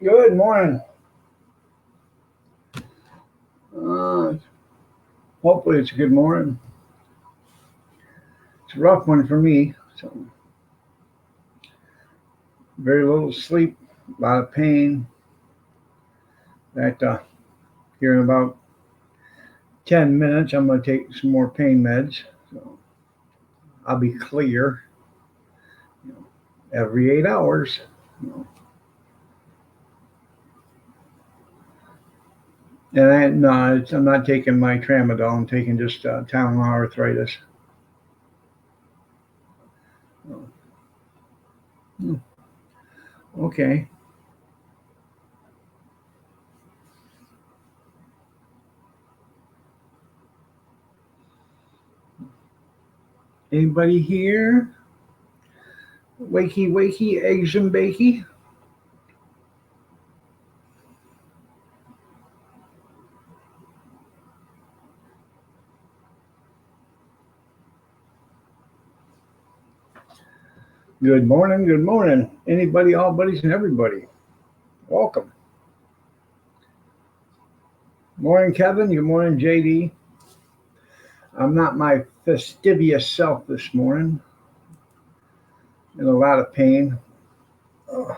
Good morning. Uh, Hopefully it's a good morning. It's a rough one for me. So very little sleep, a lot of pain. That Here in about 10 minutes, I'm going to take some more pain meds. So I'll be clear, you know, every 8 hours. You know. And I'm not taking my tramadol. I'm taking just Tylenol arthritis. Hmm, okay. Anybody here? Wakey, eggs and bakey. Good morning, good morning. Anybody, all buddies, and everybody. Welcome. Morning, Kevin. Good morning, JD. I'm not my fastidious self this morning. In a lot of pain. Oh,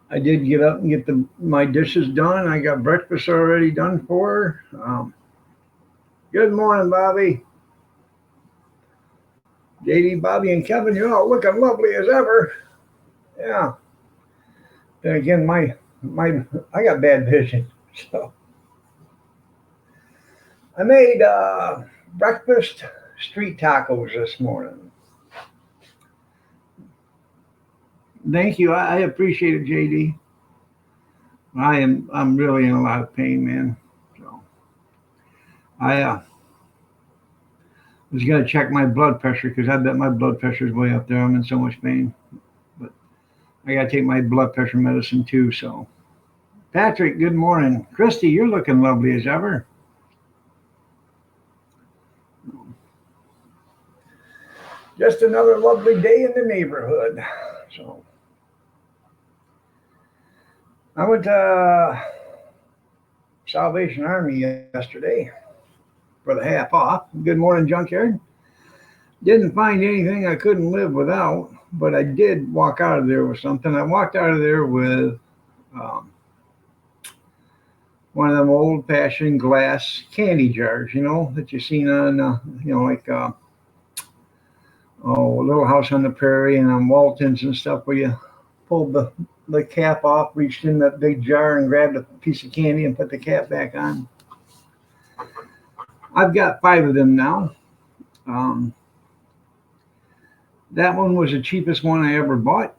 I did get up and get my dishes done. I got breakfast already done for her. Good morning, Bobby. JD, Bobby, and Kevin, you're all looking lovely as ever. Yeah. Then again, my I got bad vision, so I made breakfast street tacos this morning. Thank you. I appreciate it, JD. I'm really in a lot of pain, man. So I was gonna check my blood pressure because I bet my blood pressure is way up there. I'm in so much pain, but I gotta take my blood pressure medicine too. So Patrick, good morning. Christy, you're looking lovely as ever. Just another lovely day in the neighborhood. So I went to Salvation Army yesterday for the half off. Good morning, Junkyard. Didn't find anything I couldn't live without, but I did walk out of there with something. I walked out of there with um, one of them old fashioned glass candy jars, that you've seen on, like, Little House on the Prairie and on Waltons and stuff, where you pulled the cap off, reached in that big jar and grabbed a piece of candy and put the cap back on. I've got 5 of them now. Um, that one was the cheapest one I ever bought.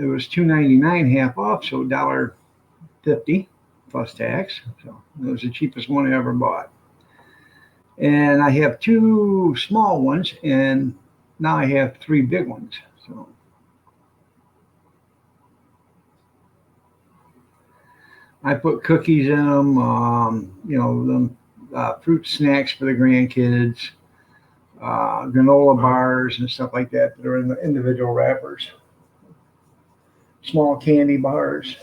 It was $2.99 half off, so $1.50 plus tax. So it was the cheapest one I ever bought. And I have 2 small ones, and now I have 3 big ones. So I put cookies in them, fruit snacks for the grandkids, granola bars and stuff like that are in the individual wrappers, small candy bars.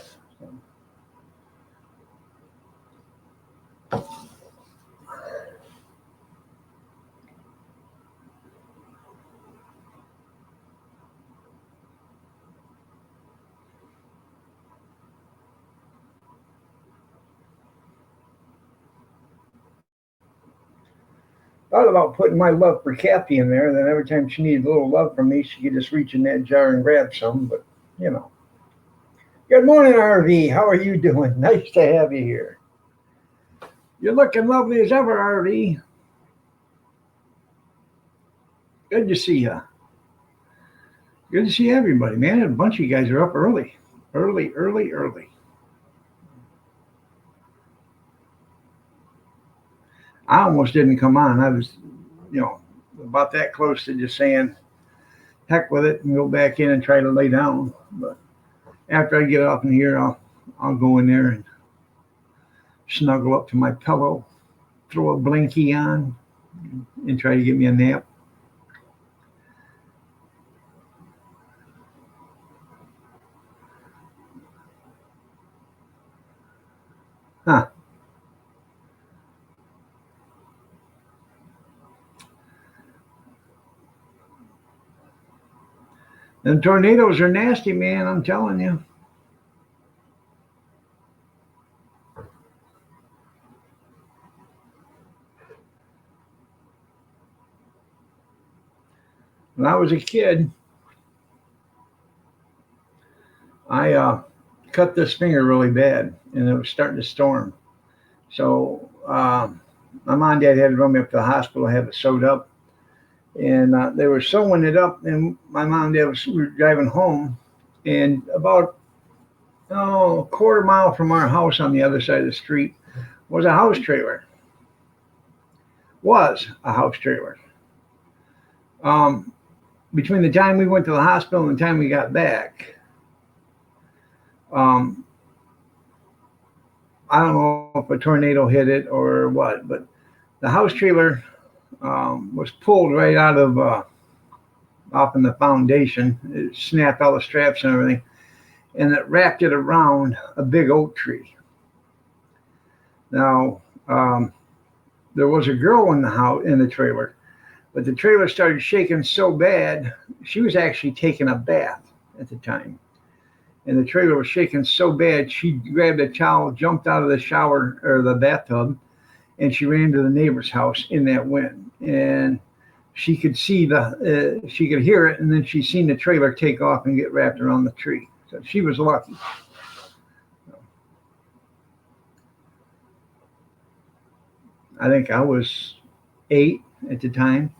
Thought about putting my love for Kathy in there. Then every time she needed a little love from me, she could just reach in that jar and grab some. But you know. Good morning, RV. How are you doing? Nice to have you here. You're looking lovely as ever, RV. Good to see you. Good to see everybody, man. A bunch of you guys are up early. Early, early, early. I almost didn't come on. I was, about that close to just saying, heck with it and go back in and try to lay down. But after I get off in here, I'll go in there and snuggle up to my pillow, throw a blankie on, and try to get me a nap. And tornadoes are nasty, man, I'm telling you. When I was a kid, I cut this finger really bad, and it was starting to storm. So my mom and dad had to run me up to the hospital, have it sewed up, and they were sewing it up. And my mom and dad we were driving home, and about a quarter mile from our house on the other side of the street was a house trailer. Was a house trailer. Um, Between the time we went to the hospital and the time we got back, um, I don't know if a tornado hit it or what, but the house trailer was pulled right out of off in the foundation. It snapped all the straps and everything, and it wrapped it around a big oak tree. Now, there was a girl in the house in the trailer, but the trailer started shaking so bad. She was actually taking a bath at the time, and the trailer was shaking so bad she grabbed a towel, jumped out of the shower or the bathtub, and she ran to the neighbor's house in that wind. And she could see she could hear it, and then she seen the trailer take off and get wrapped around the tree. So she was lucky. I think I was 8 at the time.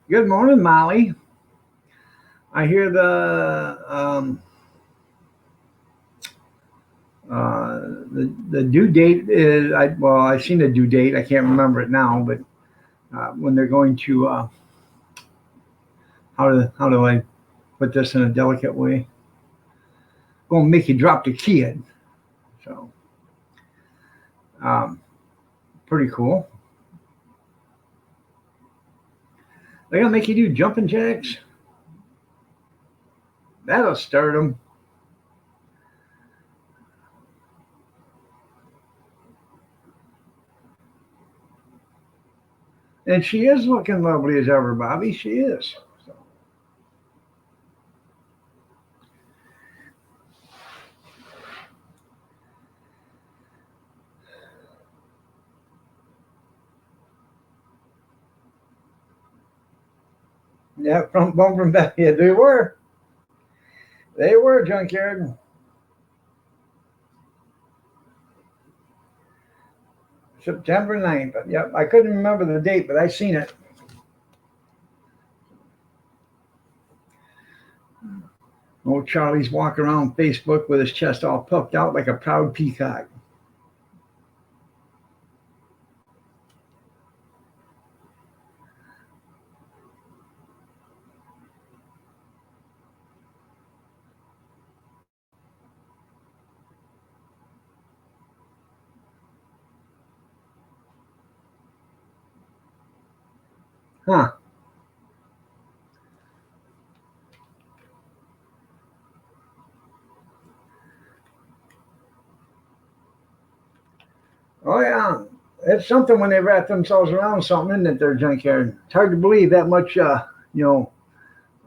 Good morning, Molly. I hear the due date is I've seen the due date. I can't remember it now, but when they're going to how do I put this in a delicate way? Going to make you drop the kid. So um, pretty cool. They're gonna make you do jumping jacks. That'll start them. And she is looking lovely as ever, Bobby. She is. So, yeah, from bumper back. Yeah, they were. They were junkyard. September 9th. Yep, I couldn't remember the date, but I seen it. Old Charlie's walking around Facebook with his chest all puffed out like a proud peacock. Huh. Oh yeah. It's something when they wrap themselves around something, isn't it, their junkyard? It's hard to believe that much you know,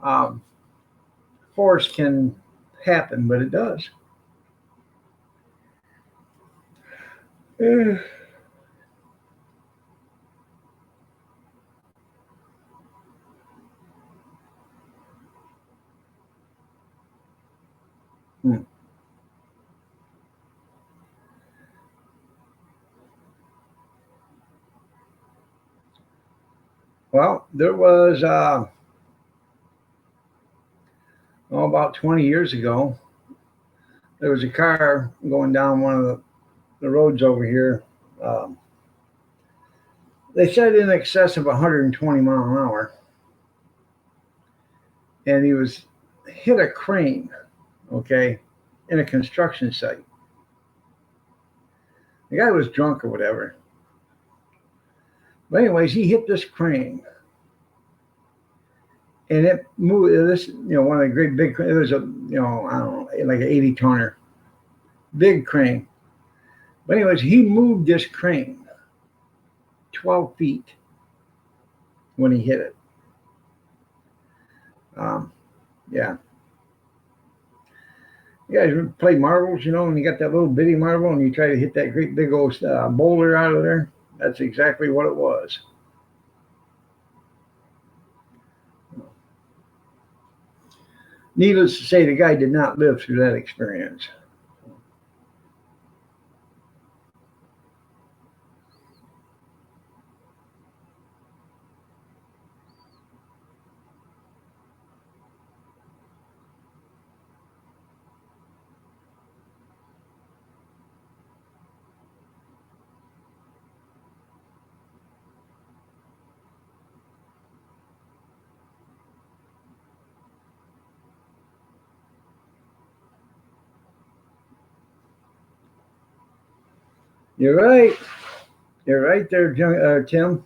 um, force can happen, but it does. Eh, hmm. Well, there was about 20 years ago, there was a car going down one of the roads over here. Um, they said in excess of 120 mile an hour, and he was hit a crane, okay, in a construction site. The guy was drunk or whatever. But anyways, he hit this crane, and it moved. This, one of the great big. It was I don't know, like an 80 tonner, big crane. But anyways, he moved this crane 12 feet. when he hit it. Um, yeah. You guys play marbles, and you got that little bitty marble and you try to hit that great big old boulder out of there? That's exactly what it was. Needless to say, the guy did not live through that experience. You're right. You're right there, Tim.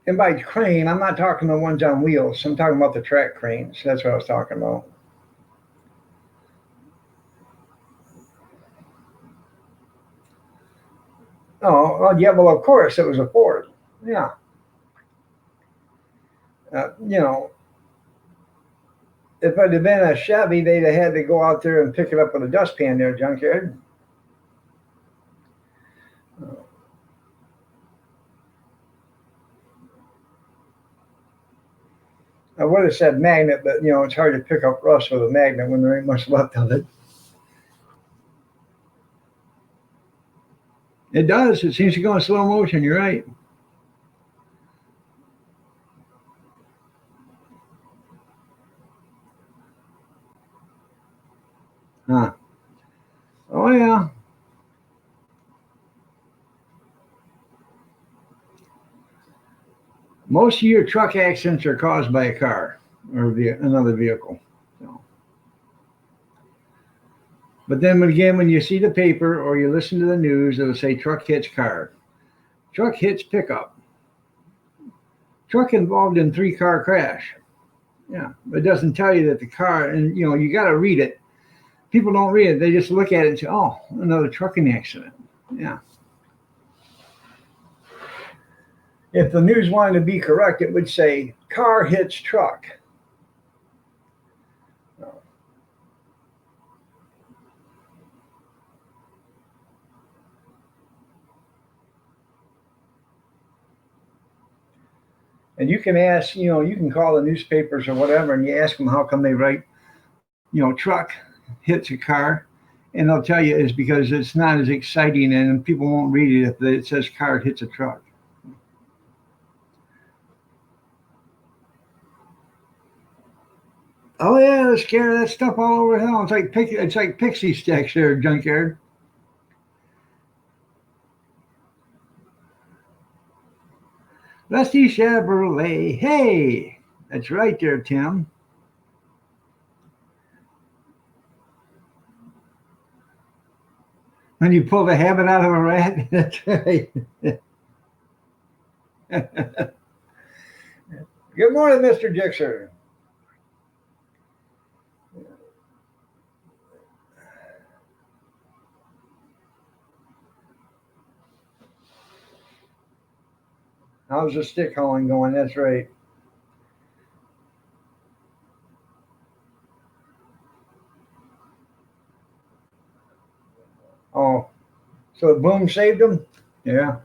And by crane, I'm not talking the ones on wheels. I'm talking about the track cranes. That's what I was talking about. Oh, well, yeah, well, of course, it was a Ford. Yeah. Uh, you know, if it had been a Chevy, they'd have had to go out there and pick it up with a dustpan there, junkyard. I would have said magnet, but it's hard to pick up rust with a magnet when there ain't much left of it. It does. It seems to go in slow motion. You're right. Huh. Oh yeah. Most of your truck accidents are caused by a car or another vehicle. So. But then again, when you see the paper or you listen to the news, it'll say truck hits car. Truck hits pickup. Truck involved in 3-car crash. Yeah, it doesn't tell you that the car, and you got to read it. People don't read it; they just look at it and say, "Oh, another trucking accident." Yeah. If the news wanted to be correct, it would say car hits truck. And you can ask, you can call the newspapers or whatever, and you ask them how come they write, truck hits a car, and they'll tell you it's because it's not as exciting, and people won't read it if it says car hits a truck. Oh yeah, they scare that stuff all over hell. It's like pixie sticks there, junkyard. Rusty Chevrolet. Hey, that's right there, Tim. When you pull the habit out of a rat, that's right. Good morning, Mr. Dixer. How's the stick hauling going? That's right. Oh, so the boom saved him? Yeah.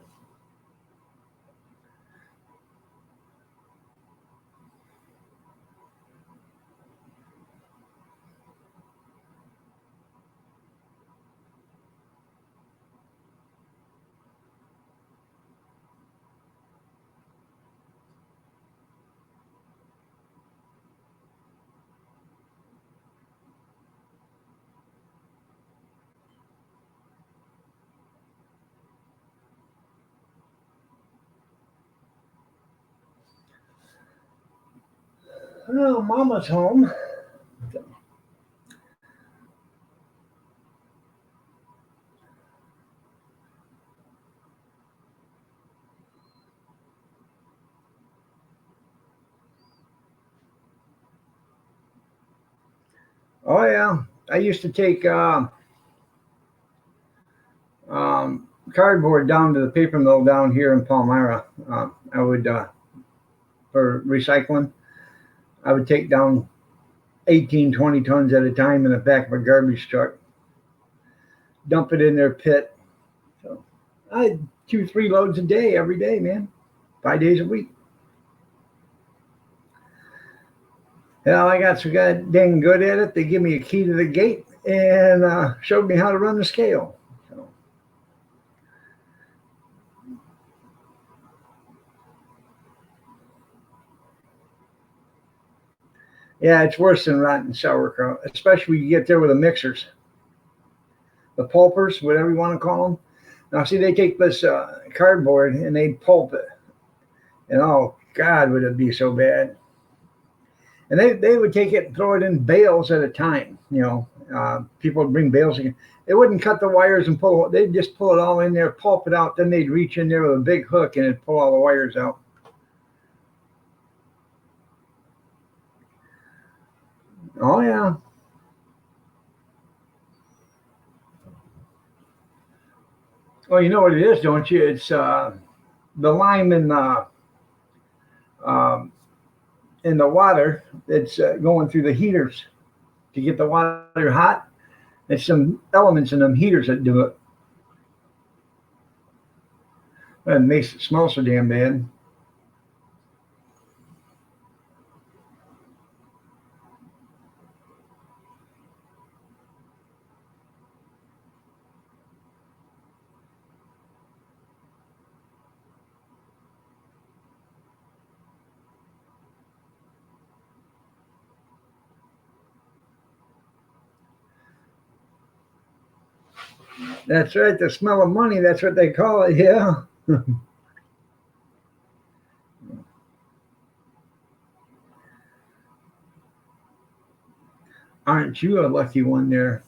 Oh, Mama's home. Oh yeah, I used to take cardboard down to the paper mill down here in Palmyra. I would for recycling. I would take down 18, 20 tons at a time in the back of a garbage truck, dump it in their pit. So I had 2, 3 loads a day every day, man, 5 days a week. Hell, I got so god dang good at it. They give me a key to the gate and showed me how to run the scale. So, yeah, it's worse than rotten sauerkraut, especially when you get there with the mixers, the pulpers, whatever you want to call them. Now, see, they take this cardboard and they pulp it, and oh God, would it be so bad? And they would take it and throw it in bales at a time. People would bring bales. They wouldn't cut the wires and pull. They'd just pull it all in there, pulp it out. Then they'd reach in there with a big hook and it'd pull all the wires out. Oh yeah. Well, you know what it is, don't you? It's the lime um, in the water. It's going through the heaters to get the water hot. There's some elements in them heaters that do it. It makes it smell so damn bad. That's right. The smell of money. That's what they call it. Yeah. Aren't you a lucky one there?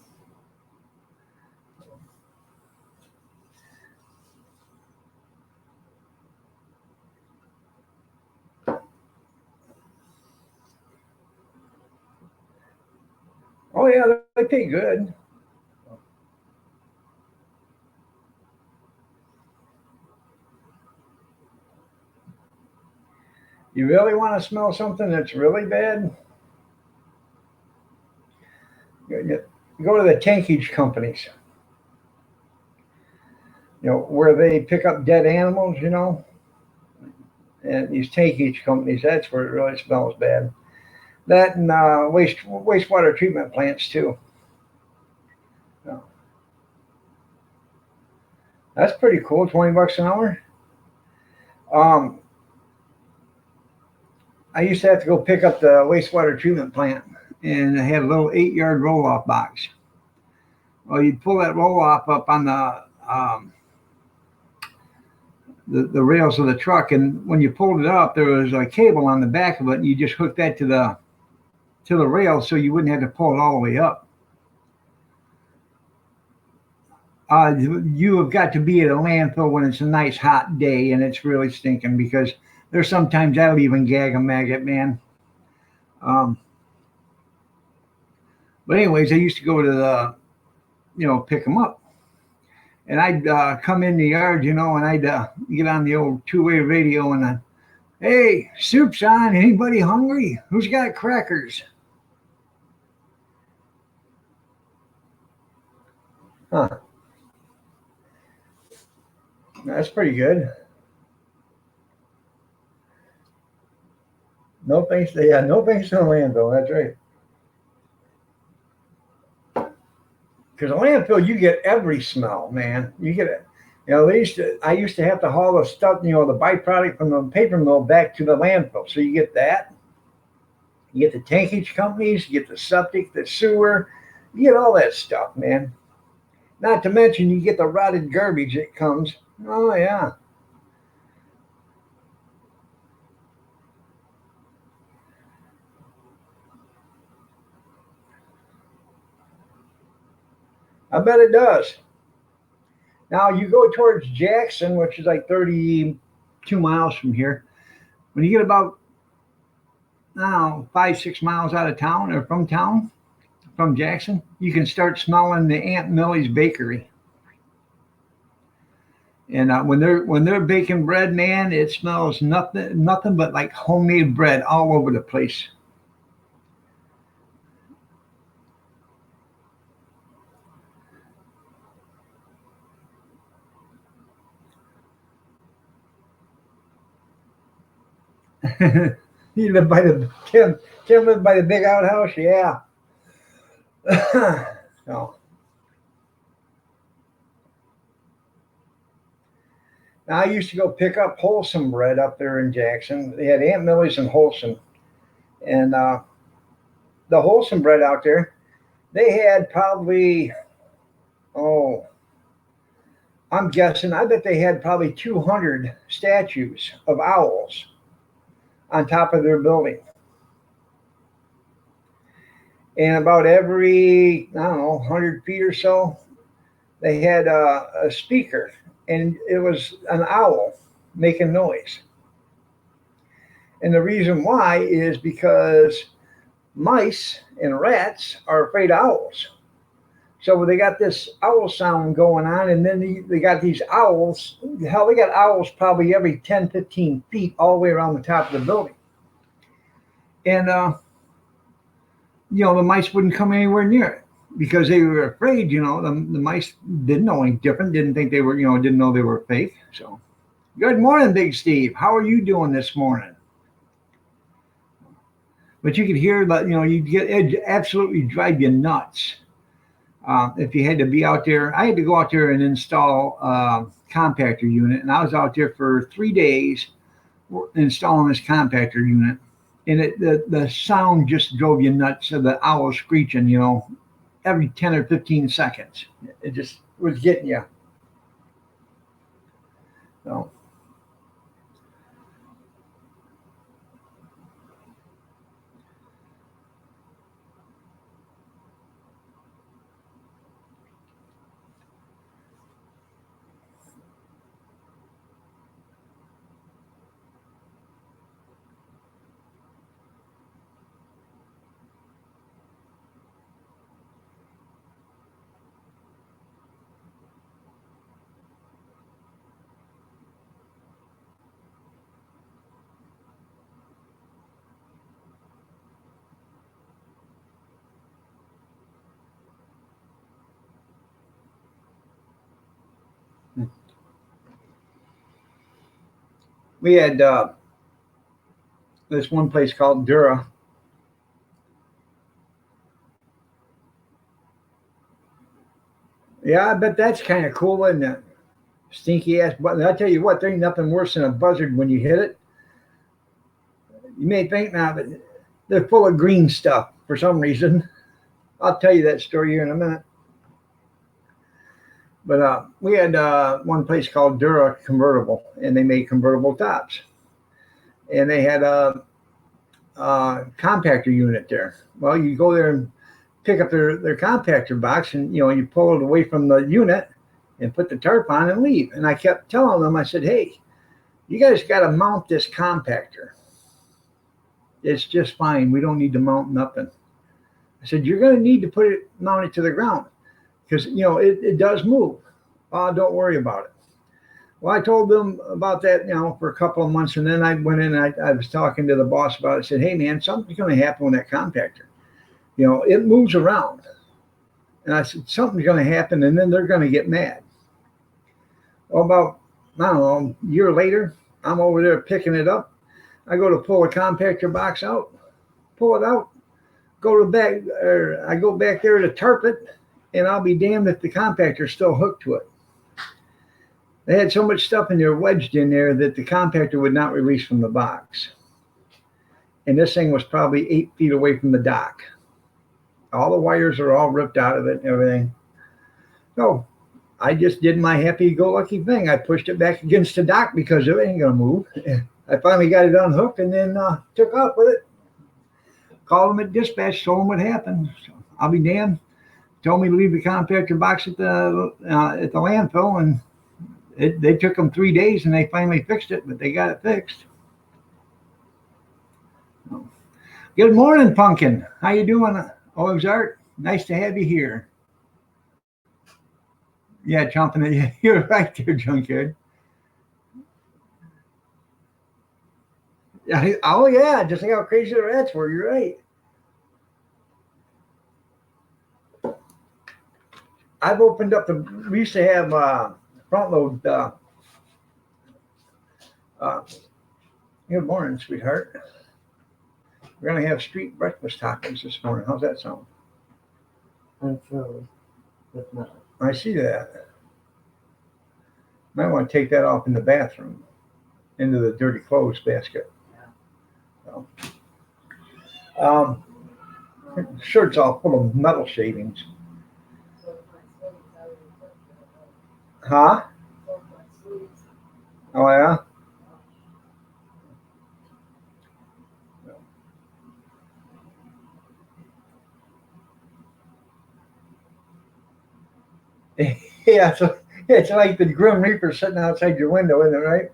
Oh yeah, they pay good. You really want to smell something that's really bad? Go to the tankage companies. Where they pick up dead animals. And these tankage companies. That's where it really smells bad. That and wastewater treatment plants too. So, that's pretty cool. $20 an hour. Um, I used to have to go pick up the wastewater treatment plant, and I had a little 8-yard roll off box. Well, you'd pull that roll off up on the rails of the truck, and when you pulled it up, there was a cable on the back of it, and you just hooked that to the rail, so you wouldn't have to pull it all the way up. You have got to be at a landfill when it's a nice hot day and it's really stinking, because there's sometimes that'll even gag a maggot, man. Um, but anyways, I used to go to pick them up, and I'd come in the yard, and I'd get on the old two-way radio and hey, soup's on. Anybody hungry? Who's got crackers? Huh. That's pretty good. No thanks to no thanks to the landfill. That's right. Because a landfill, you get every smell, man. You get it. At least I used to have to haul the stuff, the byproduct from the paper mill back to the landfill. So you get that. You get the tankage companies. You get the septic, the sewer. You get all that stuff, man. Not to mention you get the rotted garbage that comes. Oh yeah. I bet it does. Now you go towards Jackson, which is like 32 miles from here. When you get about now 5, 6 miles out of town or from town, from Jackson, you can start smelling the Aunt Millie's bakery. And when they're baking bread, man, it smells nothing but like homemade bread all over the place. You live by the Tim lived by the big outhouse, yeah. So now I used to go pick up wholesome bread up there in Jackson. They had Aunt Millie's and Wholesome, and the wholesome bread out there, they had probably, oh, I'm guessing, I bet they had probably 200 statues of owls on top of their building. And about every, I don't know, 100 feet or so, they had a speaker, and it was an owl making noise. And the reason why is because mice and rats are afraid of owls. So they got this owl sound going on, and then they got these owls. Hell, they got owls probably every 10, 15 feet all the way around the top of the building. And, the mice wouldn't come anywhere near it because they were afraid, the mice didn't know any different, didn't think they were, didn't know they were fake. So, good morning, Big Steve. How are you doing this morning? But you could hear that, it'd absolutely drive you nuts. If you had to be out there, I had to go out there and install a compactor unit, and I was out there for 3 days installing this compactor unit, and the sound just drove you nuts of the owl screeching, every 10 or 15 seconds. It just was getting you. So. We had this one place called Dura. Yeah, I bet that's kind of cool, isn't it? Stinky ass button. I tell you what, there ain't nothing worse than a buzzard when you hit it. You may think now, but they're full of green stuff for some reason. I'll tell you that story here in a minute. But we had one place called Dura Convertible, and they made convertible tops. And they had a compactor unit there. Well, you go there and pick up their compactor box, and you pull it away from the unit and put the tarp on and leave. And I kept telling them, I said, hey, you guys got to mount this compactor. It's just fine. We don't need to mount nothing. I said, you're going to need to mount it to the ground because, it does move. Don't worry about it. Well, I told them about that, for a couple of months. And then I went in and I was talking to the boss about it. I said, hey, man, something's going to happen with that compactor. It moves around. And I said, something's going to happen, and then they're going to get mad. Well, about, I don't know, a year later, I'm over there picking it up. I go to pull a compactor box out, pull it out, I go back there to tarp it, and I'll be damned if the compactor's still hooked to it. They had so much stuff in there wedged in there that the compactor would not release from the box. And this thing was probably 8 feet away from the dock. All the wires are all ripped out of it and everything. So I just did my happy-go-lucky thing. I pushed it back against the dock because it ain't going to move. I finally got it unhooked and then took off with it. Called them at dispatch, told them what happened. So I'll be damned. told me to leave the compactor box at the landfill, and they took them 3 days, and they finally fixed it, but they got it fixed. Good morning, Pumpkin. How you doing, Ozark? Nice to have you here. Yeah, chomping at you. You're right there, Junkyard. Yeah, oh yeah, just think how crazy the rats were. You're right. I've opened up we used to have front load. Good morning, sweetheart. We're going to have street breakfast tacos this morning. How's that sound? I'm filled with milk. I see that. Might want to take that off in the bathroom, into the dirty clothes basket. Yeah. So, shirt's all full of metal shavings. Huh? Oh yeah. Yeah, so it's like the Grim Reaper sitting outside your window, isn't it, right?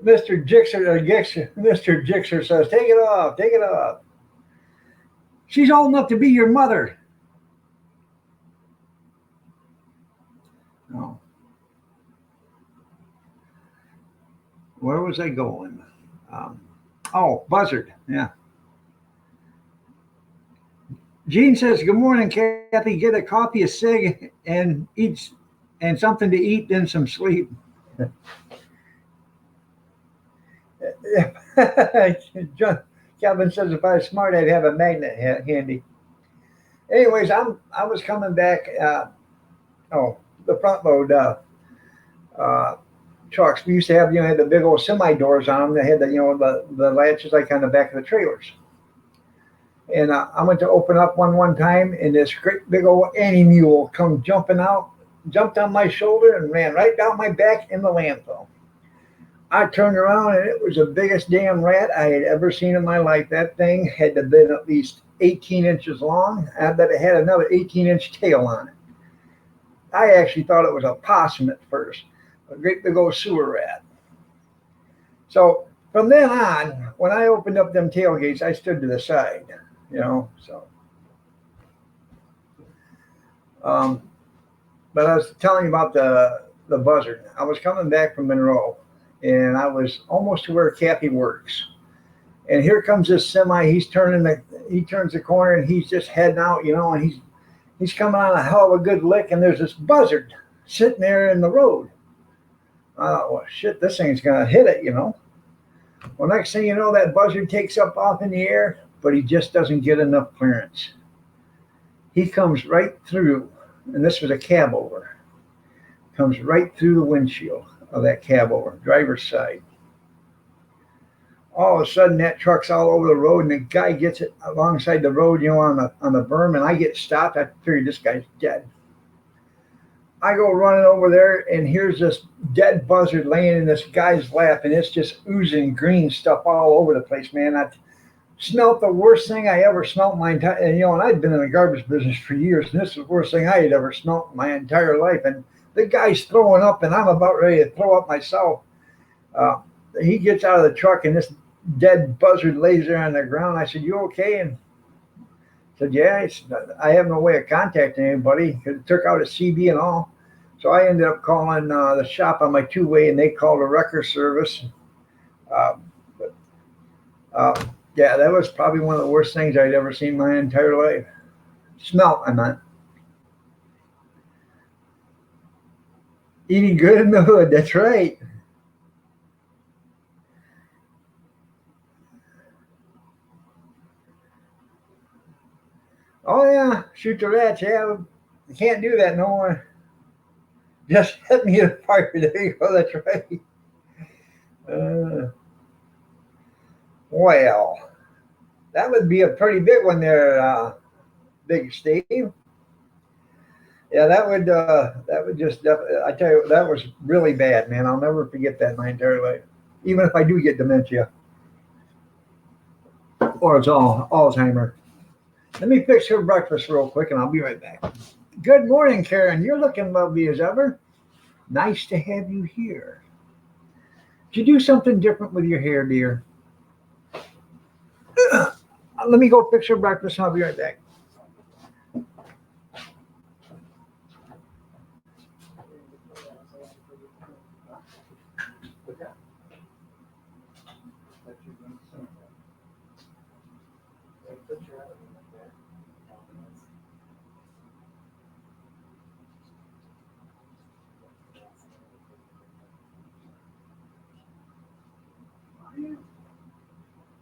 Mr. Gixer says, take it off, take it off. She's old enough to be your mother. Oh. Where was I going? Buzzard, yeah. Gene says, good morning, Kathy. Get a coffee, a cig, and something to eat, then some sleep. Kevin says, if I was smart, I'd have a magnet handy. Anyways, I was coming back. The front load trucks. We used to have, had the big old semi doors on them. They had the latches like on the back of the trailers. And I went to open up one time, and this great big old Annie mule come jumping out, jumped on my shoulder, and ran right down my back in the landfill. I turned around, and it was the biggest damn rat I had ever seen in my life. That thing had to have been at least 18 inches long. I bet it had another 18-inch tail on it. I actually thought it was a possum at first, a great big old sewer rat. So from then on, when I opened up them tailgates, I stood to the side. But I was telling you about the buzzard. I was coming back from Monroe, and I was almost to where Kathy works. And here comes this semi. He turns the corner, and he's just heading out, and he's coming on a hell of a good lick, and there's this buzzard sitting there in the road. I thought, well, shit, this thing's gonna hit it, Well, next thing you know, that buzzard takes up off in the air, but he just doesn't get enough clearance. He comes right through, and this was a cab over, comes right through the windshield of that cab over, driver's side. All of a sudden, that truck's all over the road, and the guy gets it alongside the road, on the berm, and I get stopped. I figured this guy's dead. I go running over there, and here's this dead buzzard laying in this guy's lap, and it's just oozing green stuff all over the place, man. I smelled the worst thing I ever smelled in my entire, and I'd been in the garbage business for years, and this is the worst thing I had ever smelled in my entire life. And the guy's throwing up, and I'm about ready to throw up myself. He gets out of the truck, and this dead buzzard lays there on the ground. I said, you okay? And said, yeah. I have no way of contacting anybody because it took out a CB and all. So I ended up calling the shop on my two-way, and they called a wrecker service. Yeah, that was probably one of the worst things I'd ever seen in my entire life. Smelt, I meant. Eating good in the hood, that's right. Oh, yeah, shoot the rats. Yeah, you can't do that no more. Just hit me in the fire. There you go, that's right. Well, that would be a pretty big one there, Big Steve. Yeah, that would just definitely, I tell you, that was really bad, man. I'll never forget that in my entire life. Even if I do get dementia. Or it's all Alzheimer. Let me fix her breakfast real quick and I'll be right back. Good morning, Karen. You're looking lovely as ever. Nice to have you here. Did you do something different with your hair, dear? Let me go fix her breakfast and I'll be right back.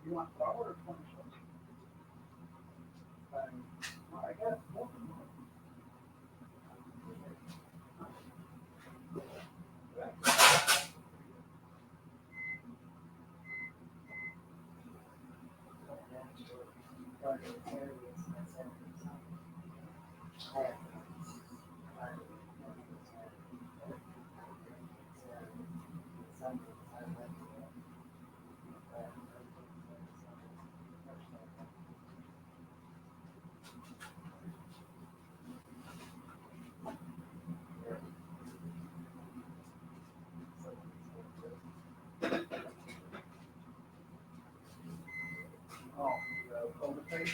You want flour or cornstarch? I got both of them. Oh, the overface?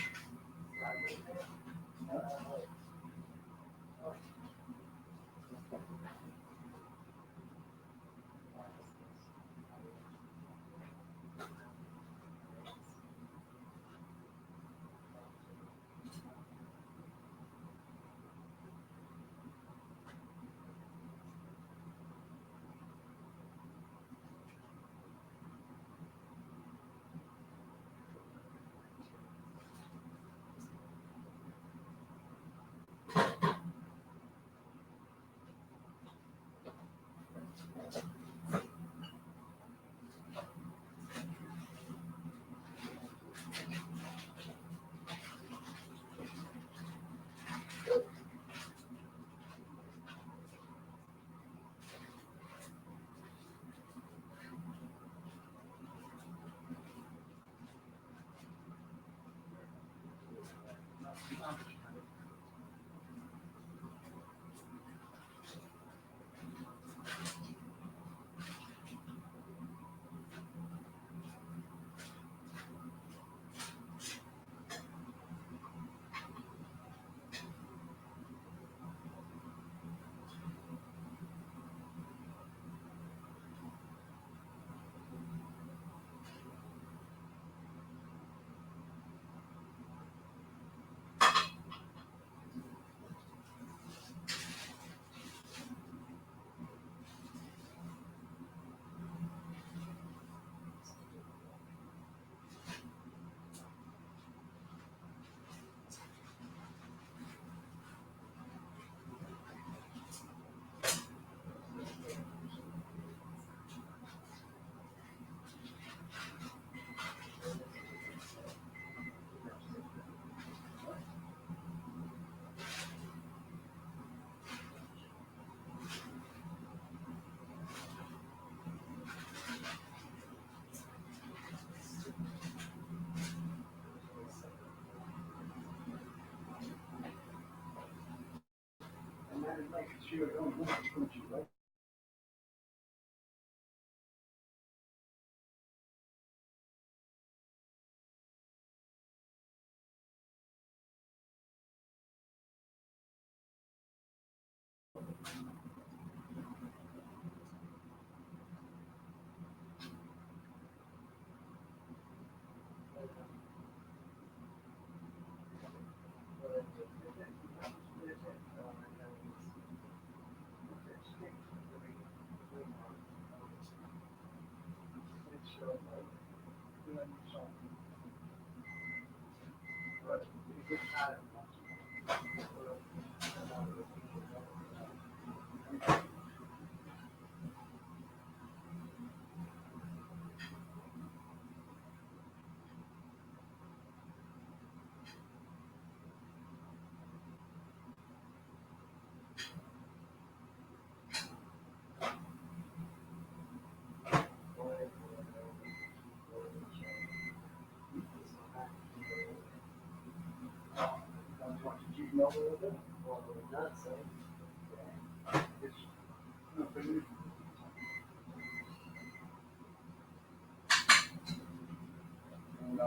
No, we'll do. Well, not so. It's nothing. And,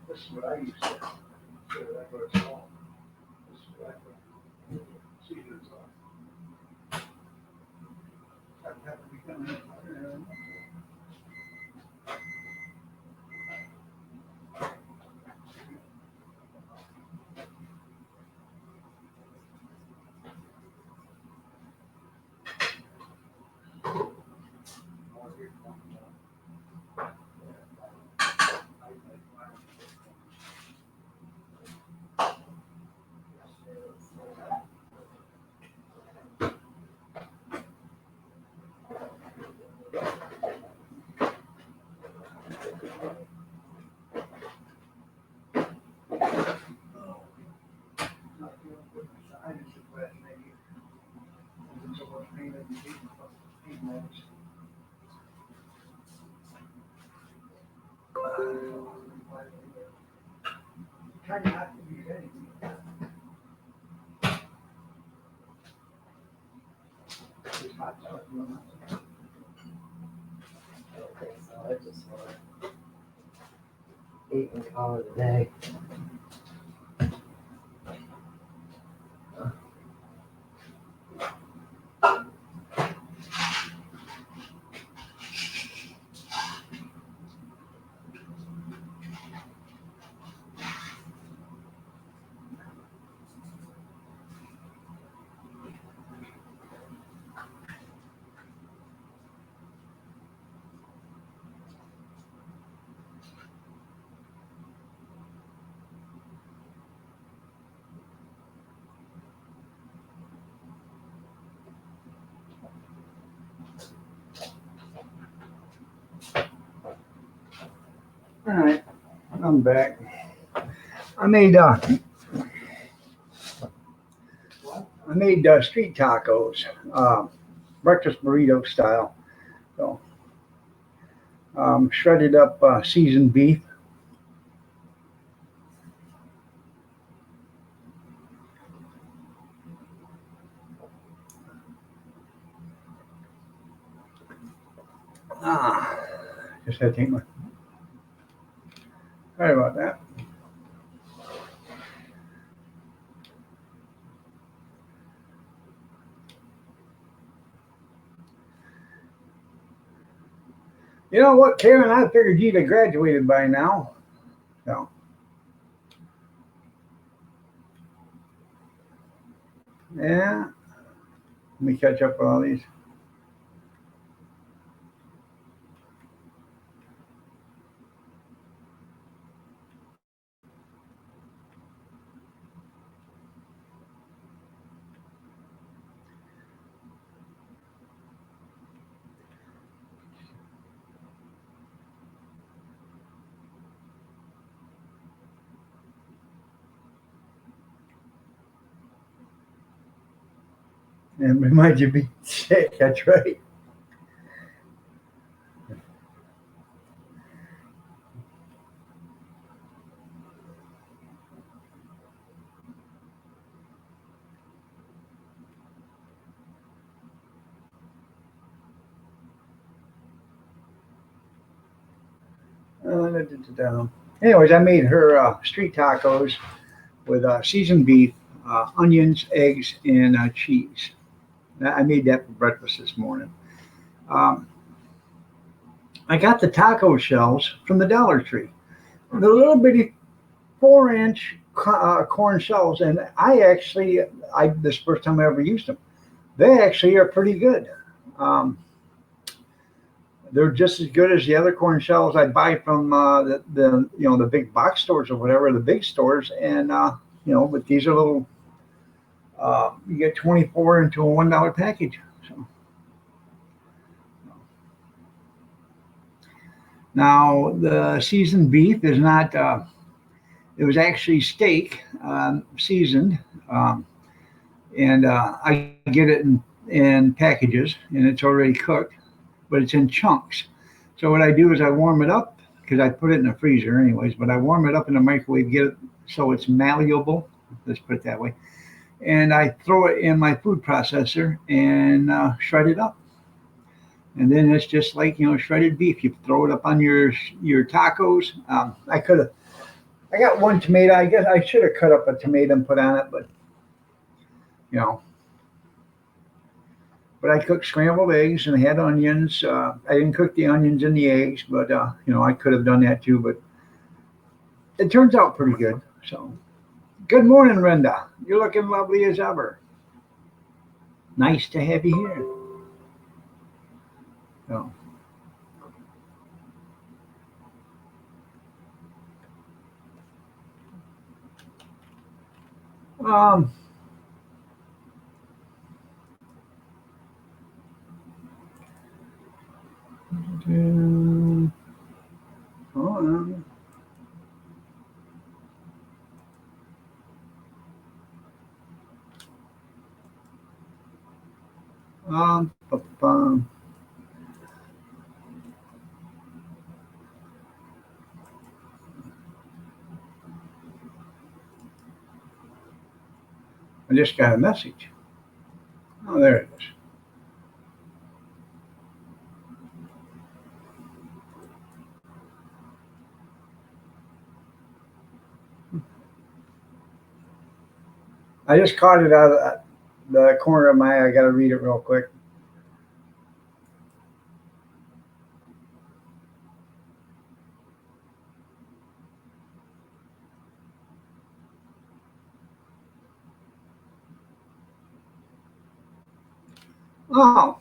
this is what I used to. So that's what it's called. This is what I put seasons on. I'd have to be coming in. Try not to use anything. It's hot stuff. I don't think so. I just want to eat and call it a day. All right, I'm back. I made street tacos, breakfast burrito style. So shredded up seasoned beef. Just had to take my. Sorry about that. You know what, Karen? I figured you'd have graduated by now. So. Yeah. Let me catch up with all these. And remind you to be sick. That's right. Anyways, I made her street tacos with seasoned beef, onions, eggs, and cheese. I made that for breakfast this morning. Um, I got the taco shells from the Dollar Tree. The little bitty 4-inch corn shells, and this first time I ever used them. They actually are pretty good. Um, they're just as good as the other corn shells I buy from the big box stores or whatever, the big stores, and but these are little. You get 24 into a $1 package. So. Now the seasoned beef is not. It was actually steak seasoned, and I get it in packages, and it's already cooked, but it's in chunks. So what I do is I warm it up because I put it in the freezer anyways. But I warm it up in the microwave, get it so it's malleable. Let's put it that way. And I throw it in my food processor and shred it up. And then it's just like shredded beef. You throw it up on your tacos. I could have. I got one tomato. I guess I should have cut up a tomato and put on it, but you know. But I cooked scrambled eggs and I had onions. I didn't cook the onions and the eggs, but I could have done that too. But it turns out pretty good. So, good morning, Brenda. You're looking lovely as ever. Nice to have you here. So, um, hold on. Ba-ba-bum. I just got a message. Oh, there it is. I just caught it out of the corner of my eye. I got to read it real quick. Oh,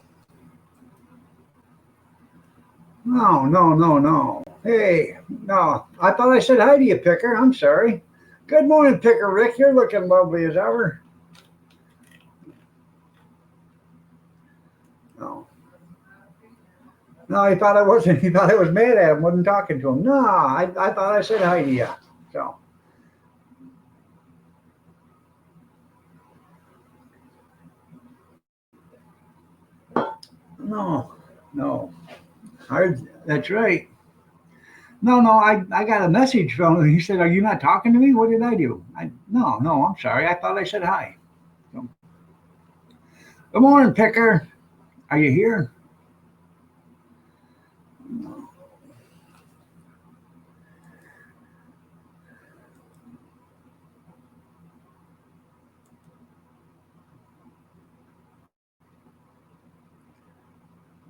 no, no, no, no. Hey, no. I thought I said hi to you, Picker. I'm sorry. Good morning, Picker Rick. You're looking lovely as ever. No. No, he thought I wasn't. He thought I was mad at him. Wasn't talking to him. No, I thought I said hi to you. So, no, no. That's right. No, no, I got a message from him. He said, "Are you not talking to me? What did I do?" No, no, I'm sorry. I thought I said hi. So, good morning, Picker. Are you here?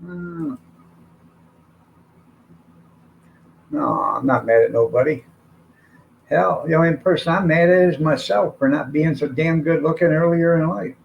Uh, no, I'm not mad at nobody. Hell, the only person I'm mad at is myself for not being so damn good looking earlier in life.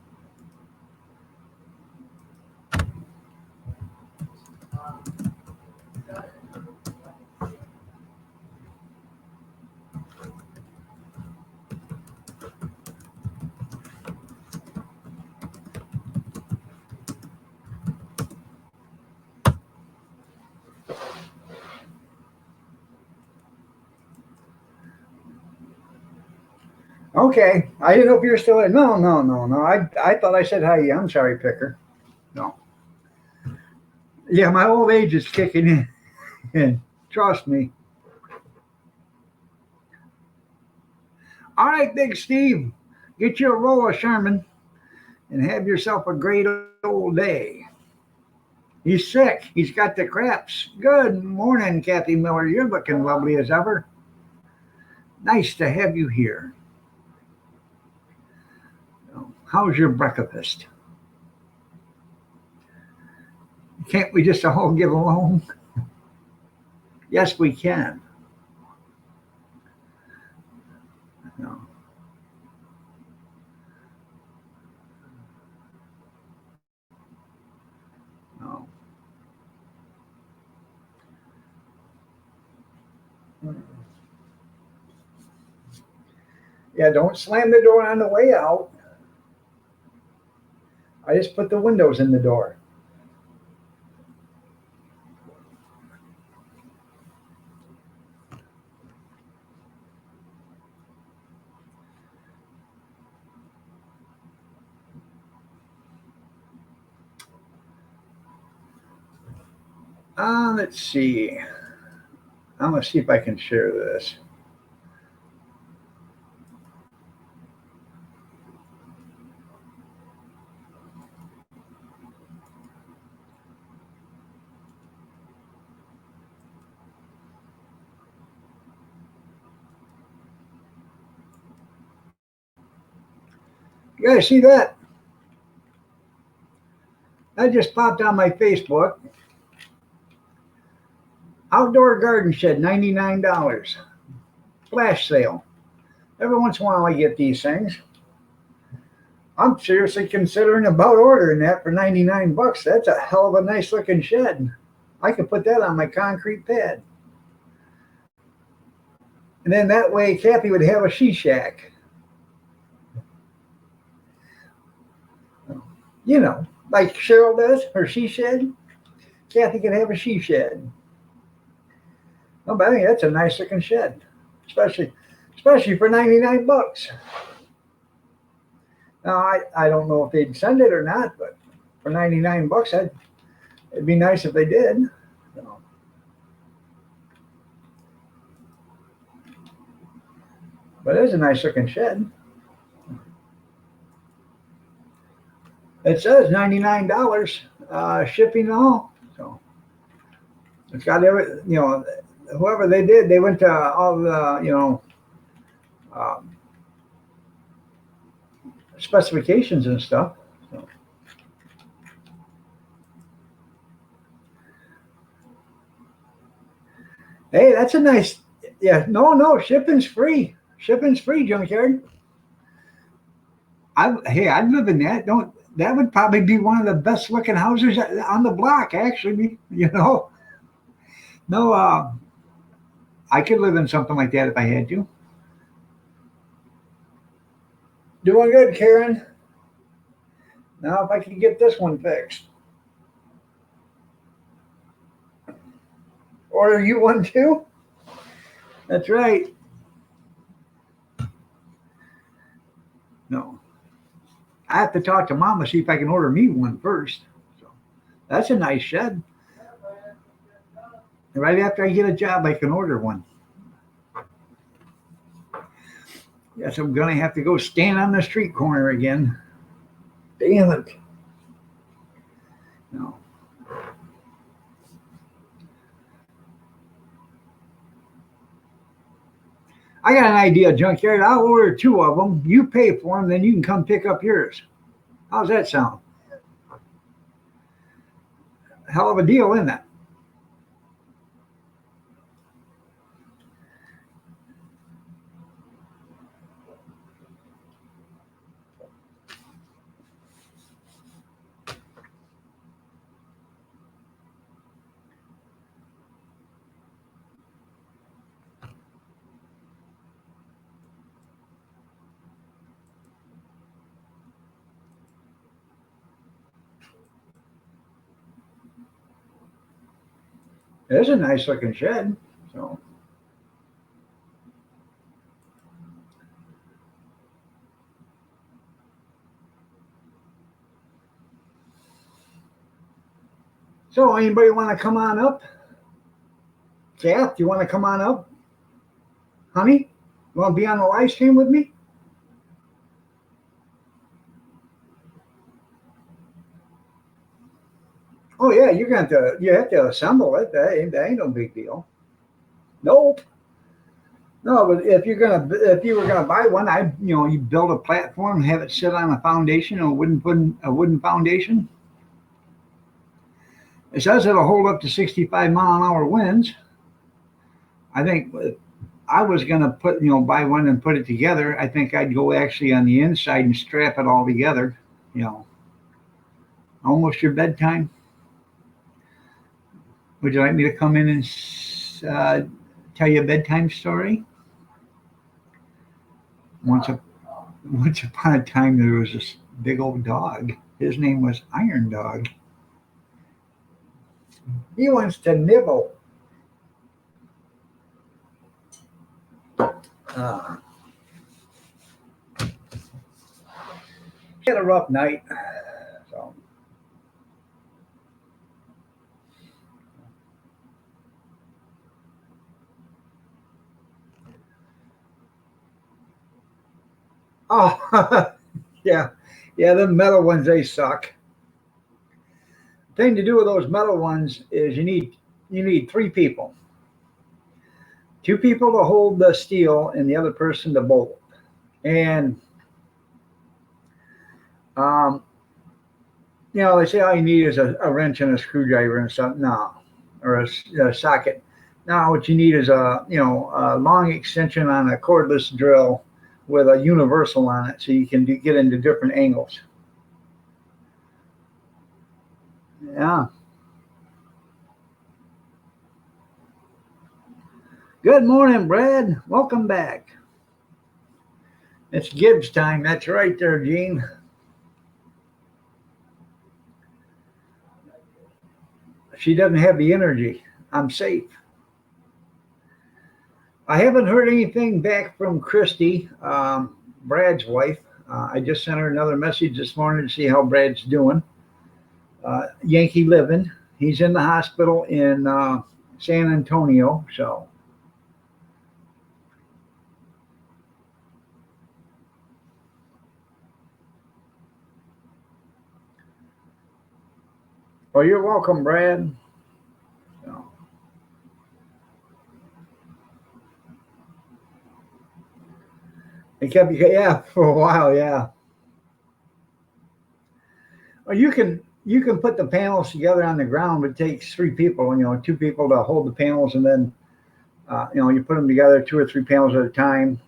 Okay, I didn't know if you were still in. No, no, no, no. I thought I said hi. I'm sorry, Picker. No. Yeah, my old age is kicking in. And trust me. All right, Big Steve, get you a roll of Sherman and have yourself a great old day. He's sick. He's got the craps. Good morning, Kathy Miller. You're looking lovely as ever. Nice to have you here. How's your breakfast? Can't we just all get along? Yes, we can. No, no. Yeah, don't slam the door on the way out. I just put the windows in the door. Let's see. I'm gonna see if I can share this. You guys see that? That just popped on my Facebook. Outdoor garden shed, $99. Flash sale. Every once in a while I get these things. I'm seriously considering about ordering that for 99 bucks. That's a hell of a nice looking shed. I could put that on my concrete pad. And then that way Kathy would have a she shack. You know, like Cheryl does, her she shed. Kathy could have a she shed. Oh, but I think that's a nice looking shed, especially for 99 bucks. Now I don't know if they'd send it or not, but for 99 bucks, it'd be nice if they did. So. But it is a nice looking shed. It says $99, shipping and all. So it's got every, whoever they did, they went to all the, um, specifications and stuff. So. Hey, that's a nice, yeah, no, shipping's free. Shipping's free, junkyard. I'd live in that. That would probably be one of the best looking houses on the block, actually, No, I could live in something like that if I had to. Doing good, Karen. Now, if I could get this one fixed. Order you one too? That's right. No. I have to talk to Mama, see if I can order me one first. So that's a nice shed. Right after I get a job, I can order one. Guess I'm gonna have to go stand on the street corner again. Damn it. No. I got an idea, junkyard. I'll order 2 of them. You pay for them, then you can come pick up yours. How's that sound? Hell of a deal, isn't it? It's a nice looking shed. So anybody want to come on up? Kath, do you want to come on up? Honey, you want to be on the live stream with me? Oh yeah, you have to assemble it. That ain't no big deal. Nope. No, but if you were gonna buy one, you build a platform, have it sit on a foundation, a wooden foundation. It says it'll hold up to 65-mile-an-hour winds. I think if I was gonna buy one and put it together, I think I'd go actually on the inside and strap it all together. Almost your bedtime. Would you like me to come in and tell you a bedtime story? Once upon a time, there was this big old dog. His name was Iron Dog. He wants to nibble. He had a rough night. So. Oh, yeah. Yeah, the metal ones, they suck. The thing to do with those metal ones is you need 3 people. 2 people to hold the steel and the other person to bolt. And Um, they say all you need is a wrench and a screwdriver and something. No, or a socket. Now, what you need is a long extension on a cordless drill with a universal on it, so you can get into different angles. Yeah. Good morning, Brad. Welcome back. It's Gibbs time. That's right there, Gene. She doesn't have the energy. I'm safe. I haven't heard anything back from Christy, Brad's wife. I just sent her another message this morning to see how Brad's doing. Yankee living. He's in the hospital in San Antonio. So, well, you're welcome, Brad. So, it kept yeah, for a while, yeah. Well, you can put the panels together on the ground, but it takes three people. Two people to hold the panels, and then you put them together, two or three panels at a time,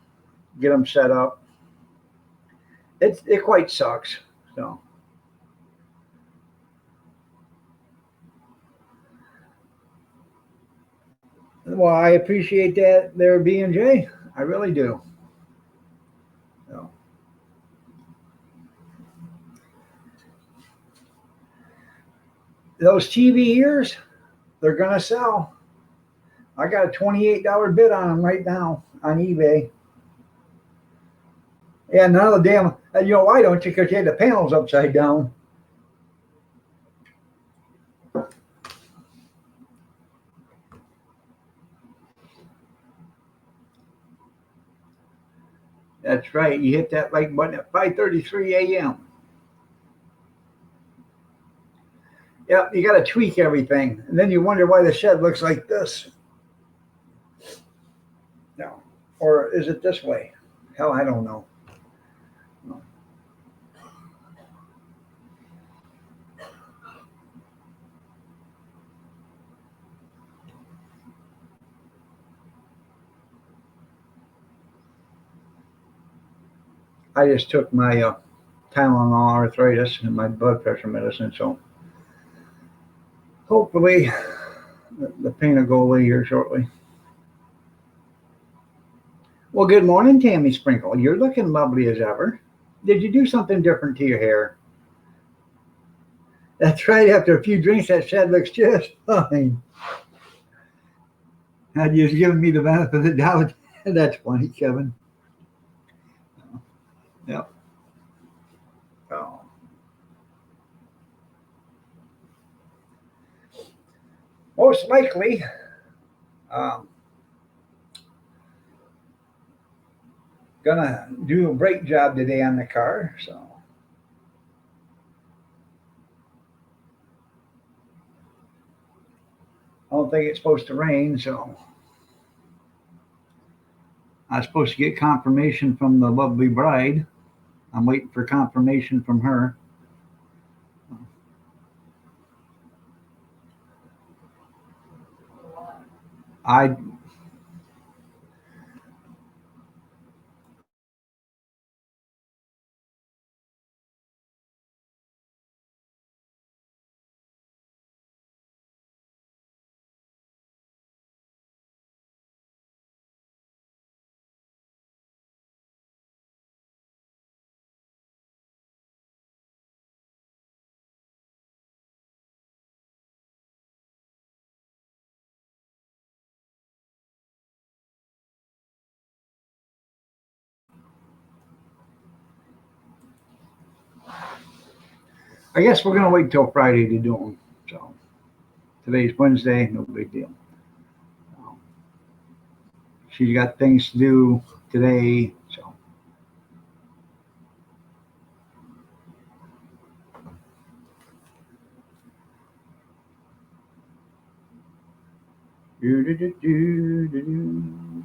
get them set up. It quite sucks. So, well, I appreciate that there, B and J. I really do. So, those TV ears, they're gonna sell. I got a $28 bid on them right now on eBay. Yeah, none of the damn. Why don't you? Because you had the panels upside down. That's right. You hit that like button at 5:33 a.m. Yep, you got to tweak everything, and then you wonder why the shed looks like this. No, or is it this way? Hell, I don't know. I just took my Tylenol arthritis and my blood pressure medicine, so hopefully the pain will go away here shortly. Well, good morning, Tammy Sprinkle. You're looking lovely as ever. Did you do something different to your hair? That's right. After a few drinks, that shed looks just fine. Had you just given me the benefit of the doubt. That's funny, Kevin. Yep. Oh. Most likely, um, gonna do a brake job today on the car. So I don't think it's supposed to rain. So I was supposed to get confirmation from the lovely bride. I'm waiting for confirmation from her. I I guess we're gonna wait till Friday to do them. So today's Wednesday, no big deal. She's got things to do today. So do, do, do, do, do, do.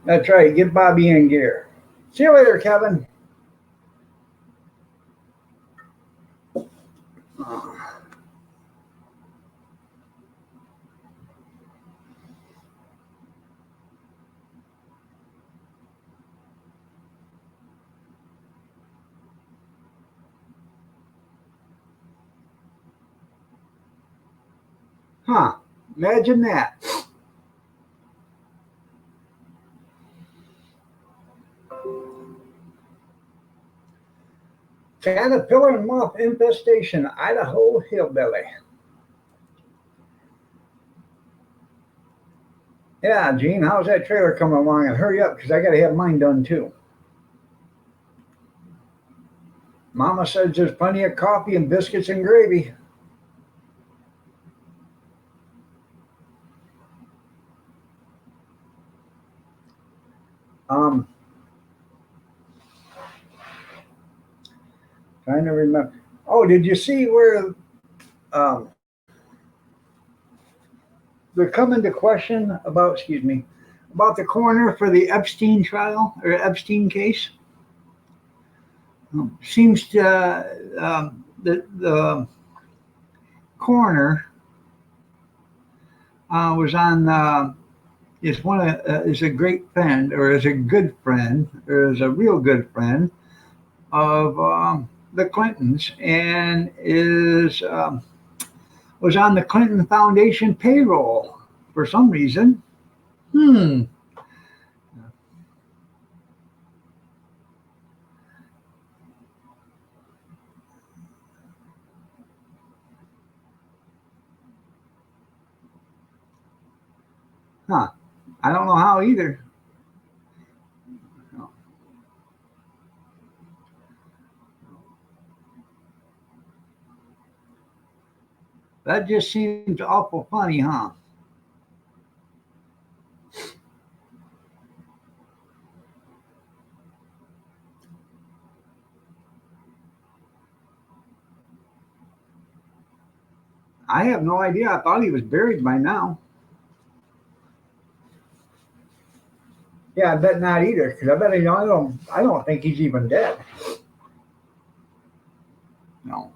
That's right. Get Bobby in gear. See you later, Kevin. Huh. Imagine that. Caterpillar and moth infestation, Idaho hillbilly. Yeah, Gene, how's that trailer coming along? And hurry up, because I got to have mine done too. Mama says there's plenty of coffee and biscuits and gravy. Um, Trying to remember. Oh, did you see where um, they're coming to question about? Excuse me, about the coroner for the Epstein trial or Epstein case? Seems to the coroner was on. Is a great friend, or is a good friend, or is a real good friend of the Clintons, and is was on the Clinton Foundation payroll for some reason. Hmm. Huh. I don't know how either. That just seems awful funny, huh? I have no idea. I thought he was buried by now. Yeah, I bet not either, because I bet I don't think he's even dead. No.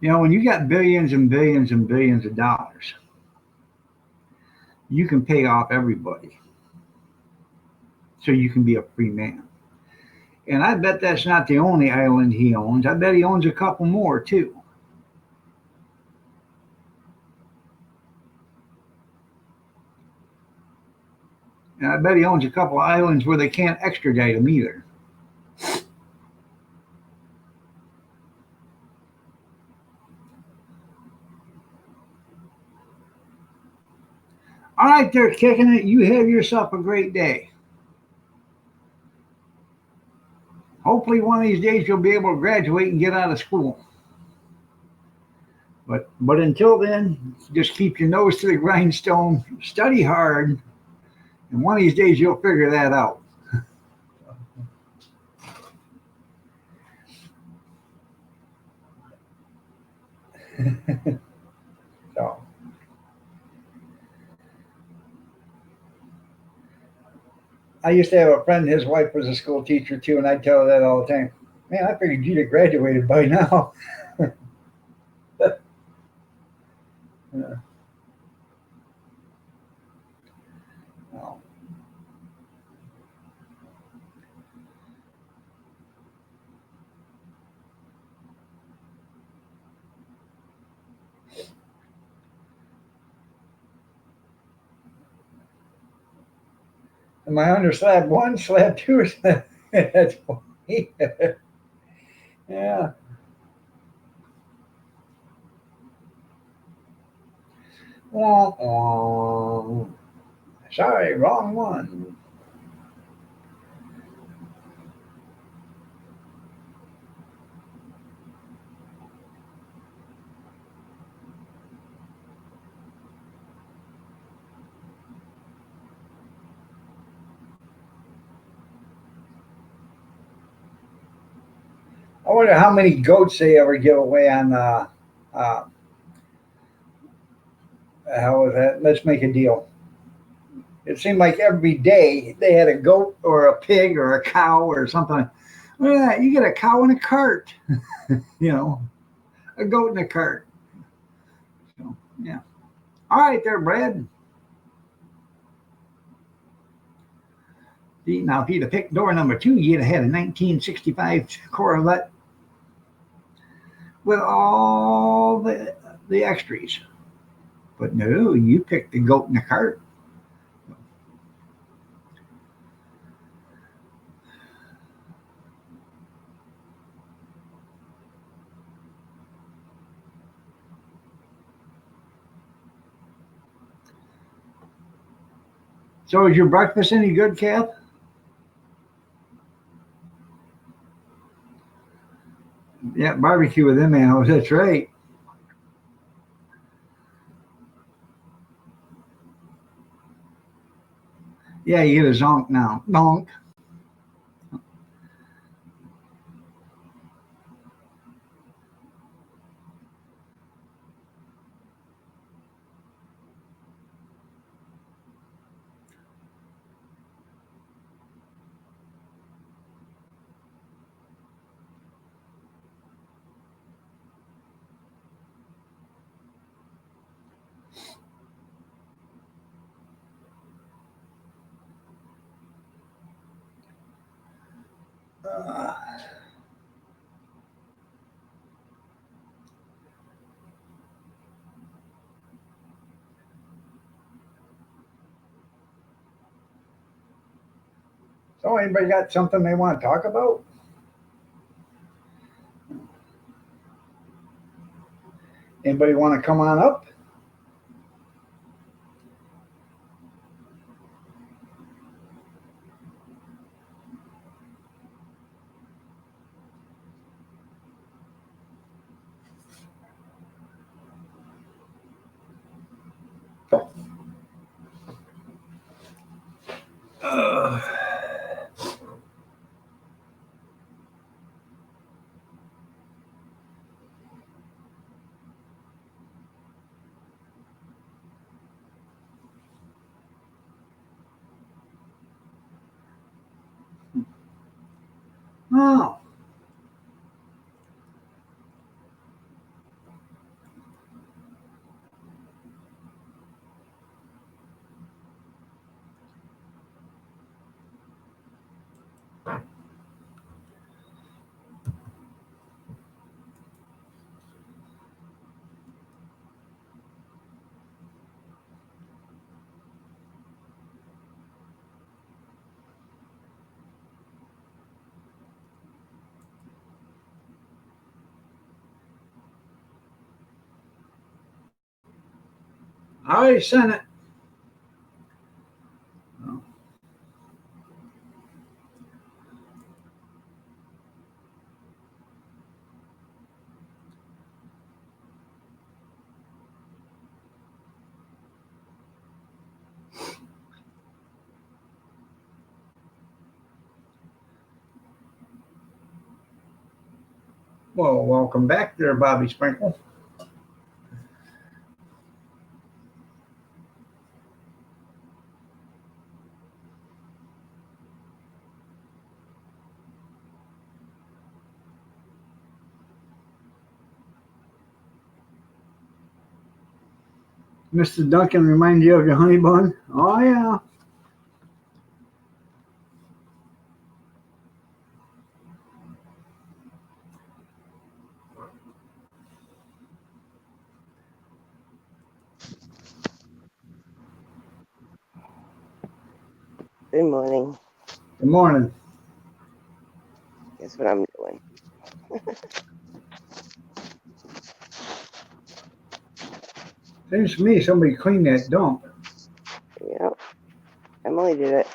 When you got billions and billions and billions of dollars, you can pay off everybody, so you can be a free man. And I bet that's not the only island he owns. I bet he owns a couple more too. And I bet he owns a couple of islands where they can't extradite him either. All right, there, kicking it. You have yourself a great day. Hopefully, one of these days you'll be able to graduate and get out of school. But until then, just keep your nose to the grindstone, study hard, and one of these days you'll figure that out. So I used to have a friend, his wife was a school teacher too, and I'd tell her that all the time. Man, I figured you'd have graduated by now. No. Am I under slab one, slab two, or slab? That's funny. Yeah. Wah, wah. Sorry, wrong one. I wonder how many goats they ever give away on how was that? Let's make a deal. It seemed like every day they had a goat or a pig or a cow or something. Look at that. You get a cow in a cart, you know, a goat in a cart. So, yeah. All right there, Brad. Now, if you'd have picked door number 2, you'd have had a 1965 Corvette with all the extras. But no, you picked the goat in the cart. So is your breakfast any good, Kath? Yeah, barbecue with them animals. That's right. Yeah, you get a zonk now. Donk. Uh, so anybody got something they want to talk about? Anybody want to come on up? Uh, oh, I already sent it. Oh, well, welcome back there, Bobby Sprinkle. Mr. Duncan, remind you of your honey bun? Oh, yeah. Good morning. Good morning. Guess what I'm doing? Seems to me somebody cleaned that dump. Yep. Emily did it.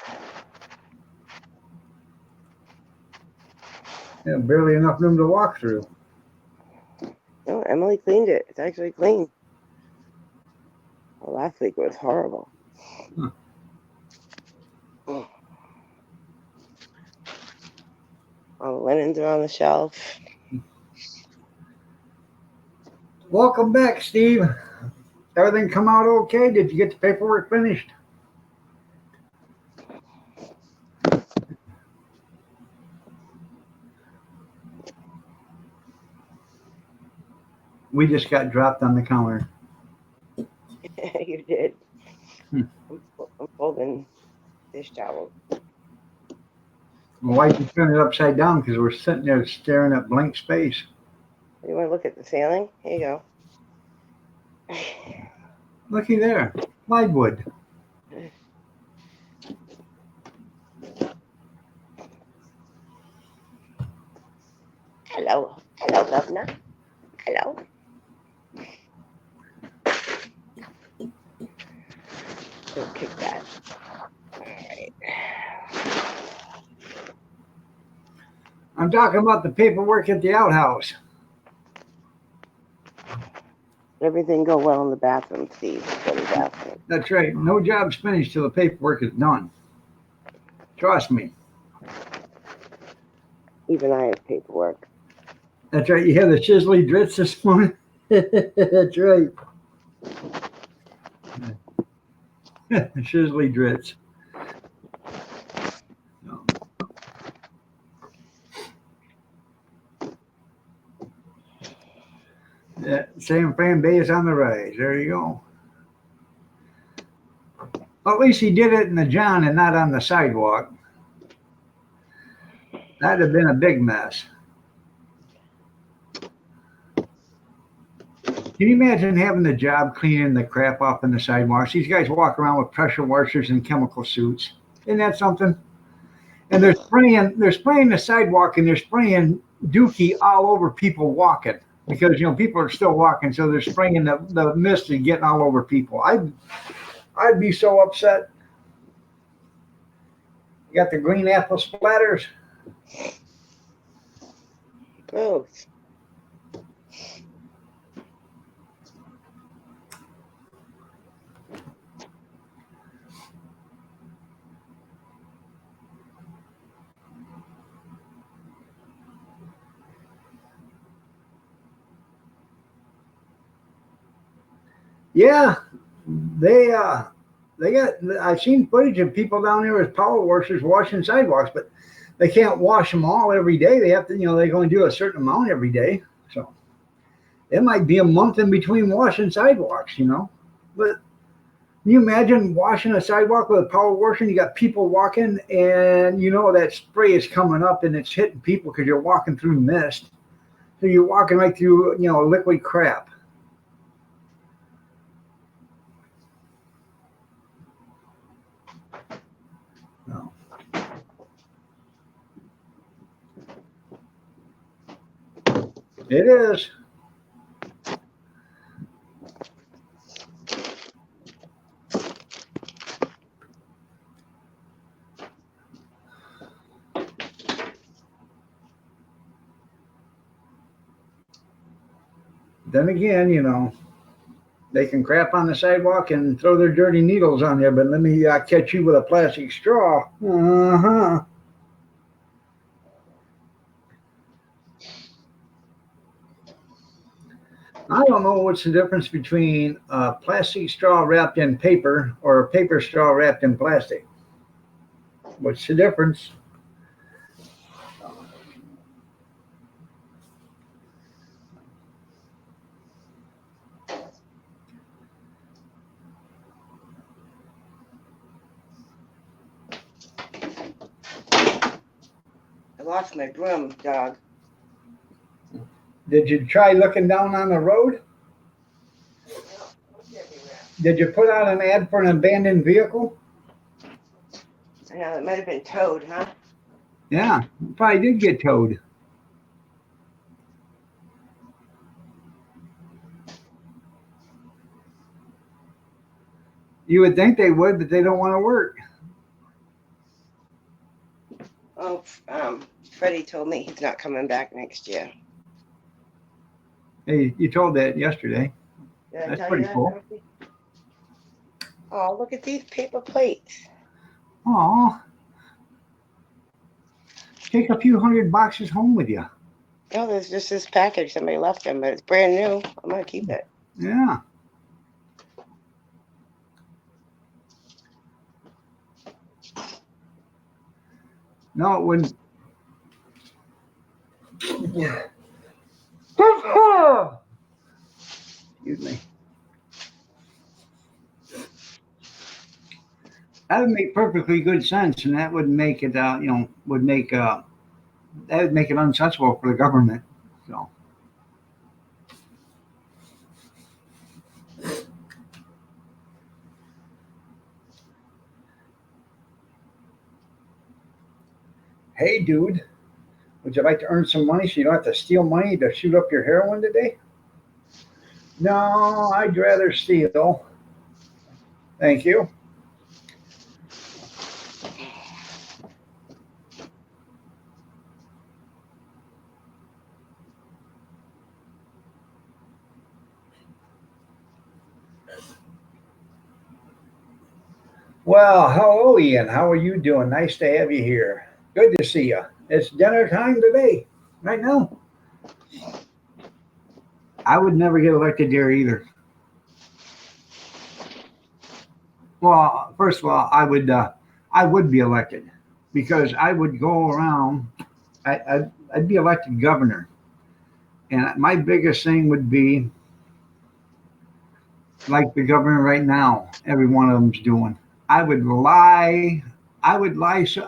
Yeah, barely enough room to walk through. No, Emily cleaned it. It's actually clean. Well, last week was horrible. Huh. All the linens are on the shelf. Welcome back, Steve. Everything come out okay? Did you get the paperwork finished? We just got dropped on the counter. You did. Hmm. I'm folding dish towels. My wife just turned it upside down because we're sitting there staring at blank space. You want to look at the ceiling? Here you go. Looky there, plywood. Hello. Hello, Governor. Hello. Don't kick that. All right. I'm talking about the paperwork at the outhouse. Everything go well in the bathroom, Steve. Go to the bathroom. That's right. No job's finished till the paperwork is done. Trust me. Even I have paperwork. That's right. You hear the chisley drits this morning? That's right. Chisley drits. No. Yeah, San Fran Bay is on the rise. There you go. Well, at least he did it in the John and not on the sidewalk. That'd have been a big mess. Can you imagine having the job cleaning the crap off in the sidewalks? These guys walk around with pressure washers and chemical suits. Isn't that something? And they're spraying the sidewalk and they're spraying dookie all over people walking because people are still walking, so they're spraying the mist and getting all over people. I'd be so upset. You got the green apple splatters. Gross. Yeah, they got. I've seen footage of people down there with power washers washing sidewalks, but they can't wash them all every day. They have to, they're going to do a certain amount every day. So it might be a month in between washing sidewalks, But can you imagine washing a sidewalk with a power washer and you got people walking and that spray is coming up and it's hitting people because you're walking through mist. So you're walking right through, liquid crap. No. It is. Then again, they can crap on the sidewalk and throw their dirty needles on there, but let me catch you with a plastic straw. Uh-huh. I don't know what's the difference between a plastic straw wrapped in paper or a paper straw wrapped in plastic. What's the difference? I lost my broom, dog. Did you try looking down on the road? Did you put out an ad for an abandoned vehicle? I know, it might have been towed, huh? Yeah, probably did get towed. You would think they would, but they don't want to work. Oh, Freddie told me he's not coming back next year. Hey, you told that yesterday. Did I That's tell pretty you that? cool. Oh, look at these paper plates. Aw. Take a few hundred boxes home with you. Oh, there's just this package. Somebody left them, but it's brand new. I'm going to keep it. Yeah. No, it wouldn't. Yeah. Excuse me. That would make perfectly good sense, and that would make it, that would make it unsensible for the government. So, hey, dude, would you like to earn some money so you don't have to steal money to shoot up your heroin today? No, I'd rather steal. Thank you. Well, hello, Ian. How are you doing? Nice to have you here. Good to see you. It's dinner time today, right now. I would never get elected there either. Well, first of all, I would be elected because I would go around. I'd be elected governor, and my biggest thing would be like the governor right now. Every one of them's doing. I would lie. I would lie so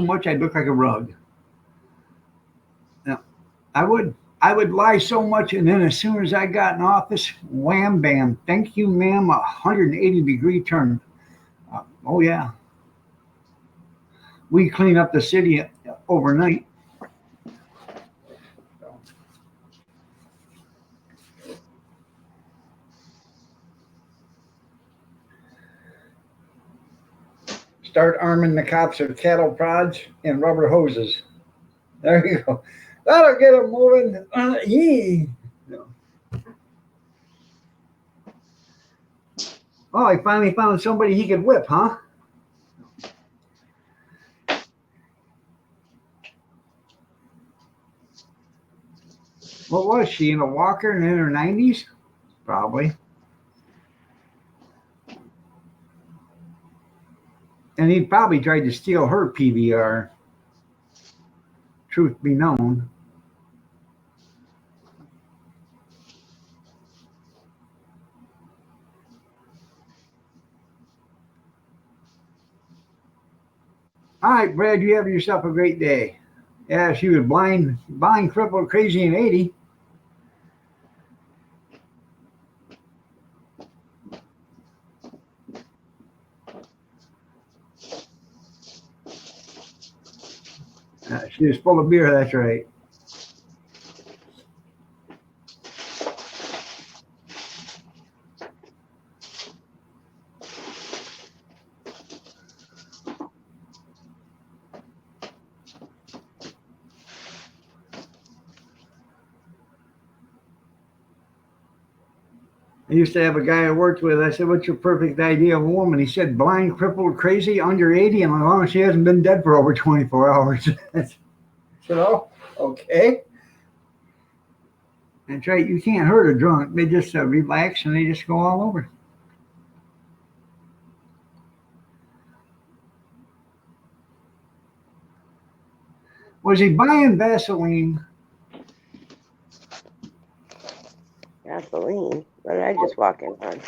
much I'd look like a rug. Yeah, I would. I would lie so much, and then as soon as I got in office, wham bam, thank you, ma'am, 180-degree turn. Oh yeah, we clean up the city overnight. Start arming the cops with cattle prods and rubber hoses. There you go. That'll get them moving. Yee. Oh, he finally found somebody he could whip, huh? What was she, in a walker and in her 90s? Probably. And he probably tried to steal her PVR. Truth be known. All right, Brad, you have yourself a great day. Yeah, she was blind, crippled, crazy, and 80. She was full of beer, that's right. I used to have a guy I worked with. I said, "What's your perfect idea of a woman?" He said, "Blind, crippled, crazy, under 80, and as long as she hasn't been dead for over 24 hours." I said, "Oh, okay." That's right. You can't hurt a drunk. They just relax and they just go all over. Was he buying Vaseline? Gasoline. What did I just walk in on?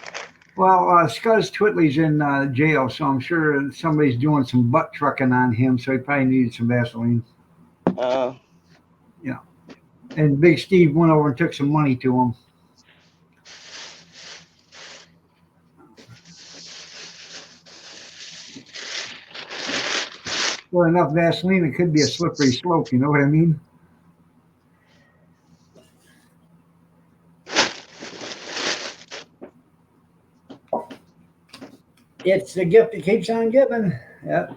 Well, Scuzz Twitley's in jail, so I'm sure somebody's doing some butt trucking on him, so he probably needed some Vaseline. Oh, Yeah. And Big Steve went over and took some money to him. For enough Vaseline, it could be a slippery slope, you know what I mean? It's the gift that keeps on giving. Yeah.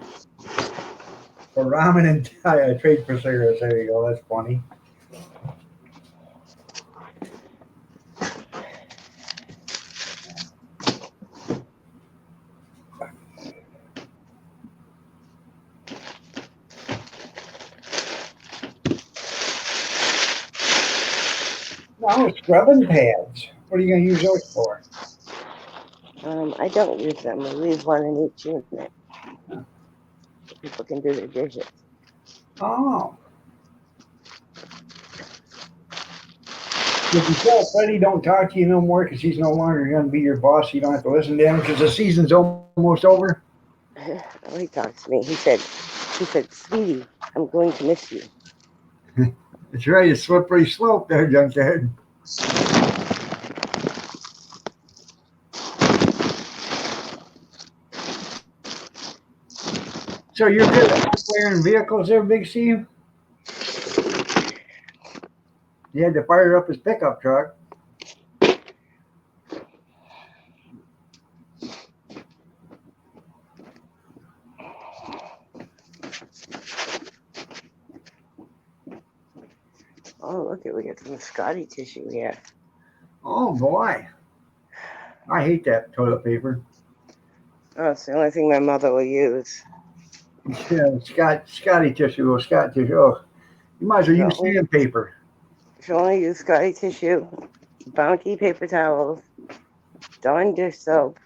For ramen and trade for cigarettes. There you go. That's funny. Now scrubbing pads. What are you going to use those for? I don't use them. I leave one in each unit. So people can do their dishes. Oh. Did you tell Freddie don't talk to you no more because he's no longer going to be your boss? You don't have to listen to him because the season's almost over. Oh, he talks to me. He said, sweetie, I'm going to miss you. It's right, a slippery slope there, Junkyard. So you're good at hardware vehicles there, Big Steve? He had to fire up his pickup truck. Oh, look at we got some Scotty tissue here. Oh boy. I hate that toilet paper. Oh, it's the only thing my mother will use. Yeah, Scotty tissue, Scott tissue. Oh, you might as well use sandpaper. She'll only use Scotty tissue, Bounty paper towels, Dawn dish soap,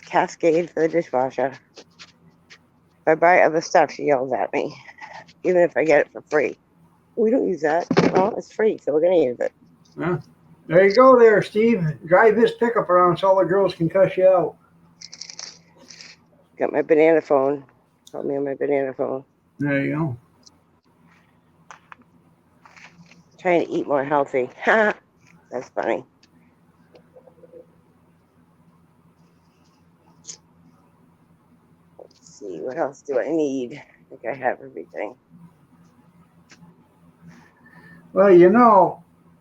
Cascade for the dishwasher. If I buy other stuff, she yells at me, even if I get it for free. We don't use that. Well, it's free, so we're gonna use it. Huh? There you go there, Steve. Drive his pickup around so all the girls can cuss you out. Got my banana phone. Call me on my banana phone. There you go. Trying to eat more healthy. That's funny. Let's see, what else do I need? I think I have everything. Well, you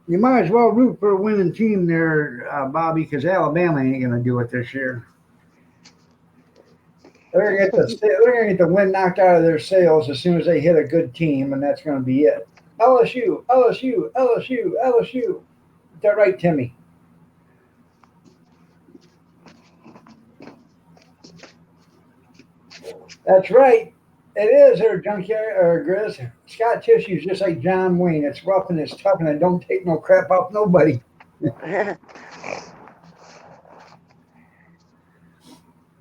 might as well root for a winning team there, Bobby, because Alabama ain't going to do it this year. They're going to get the wind knocked out of their sails as soon as they hit a good team, and that's going to be it. LSU, LSU, LSU, LSU. Is that right, Timmy? That's right. It is there, Junkyard or Grizz. Scott Tissue's just like John Wayne. It's rough and it's tough, and it don't take no crap off nobody.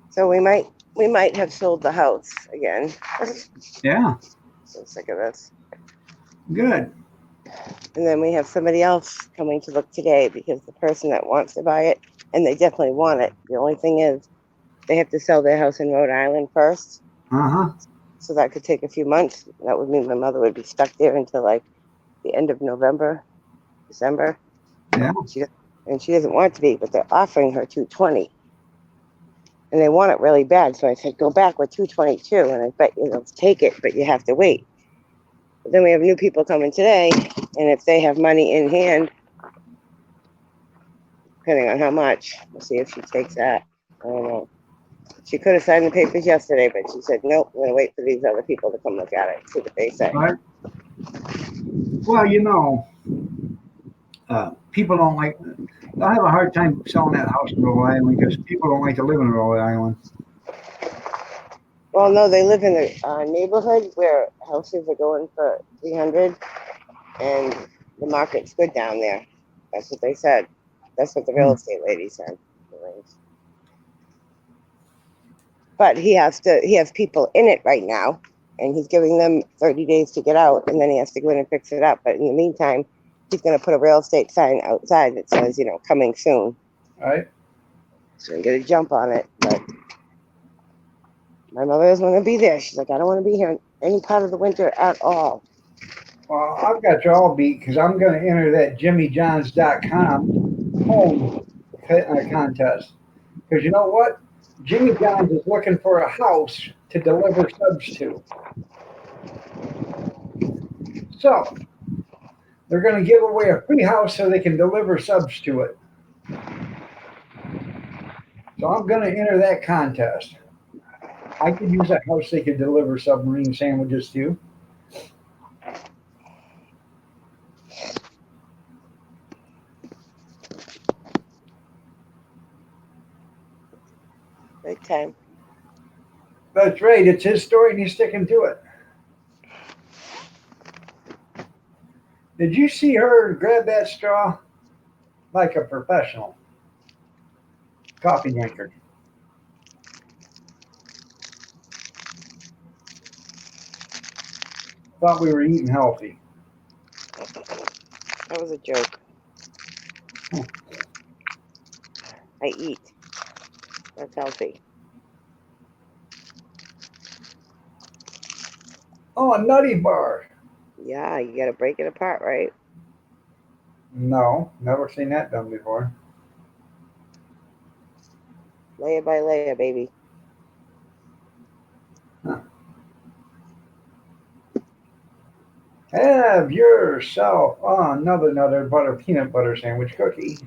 So we might have sold the house again. Yeah. So sick of this. Good. And then we have somebody else coming to look today because the person that wants to buy it, and they definitely want it. The only thing is they have to sell their house in Rhode Island first. Uh-huh. So that could take a few months. That would mean my mother would be stuck there until like the end of November, December. Yeah. She doesn't want to be, but they're offering her $220. And they want it really bad. So I said, go back with $222, and I bet you they'll take it, but you have to wait. But then we have new people coming today, and if they have money in hand, depending on how much, we'll see if she takes that. I don't know. She could have signed the papers yesterday, but she said, nope, we're going to wait for these other people to come look at it, see what they say. Right. Well, people don't like, they'll have a hard time selling that house in Rhode Island because people don't like to live in Rhode Island. Well, no, they live in a neighborhood where houses are going for $300, and the market's good down there. That's what they said. That's what the real estate lady said. But he has people in it right now, and he's giving them 30 days to get out, and then he has to go in and fix it up. But in the meantime, he's going to put a real estate sign outside that says, coming soon. All right. So we get a jump on it. But my mother doesn't want to be there. She's like, I don't want to be here any part of the winter at all. Well, I've got you all beat because I'm going to enter that JimmyJohns.com home contest. Because you know what? Jimmy John's is looking for a house to deliver subs to. So they're going to give away a free house so they can deliver subs to it. So I'm going to enter that contest. I could use a house they could deliver submarine sandwiches to. Big time. That's right. It's his story and he's sticking to it. Did you see her grab that straw like a professional coffee drinker? Thought we were eating healthy. That was a joke. Oh. I eat. That's healthy. Oh, a nutty bar. Yeah, you gotta break it apart, right? No, never seen that done before. Layer by layer, baby. Huh. Have yourself another butter peanut butter sandwich cookie.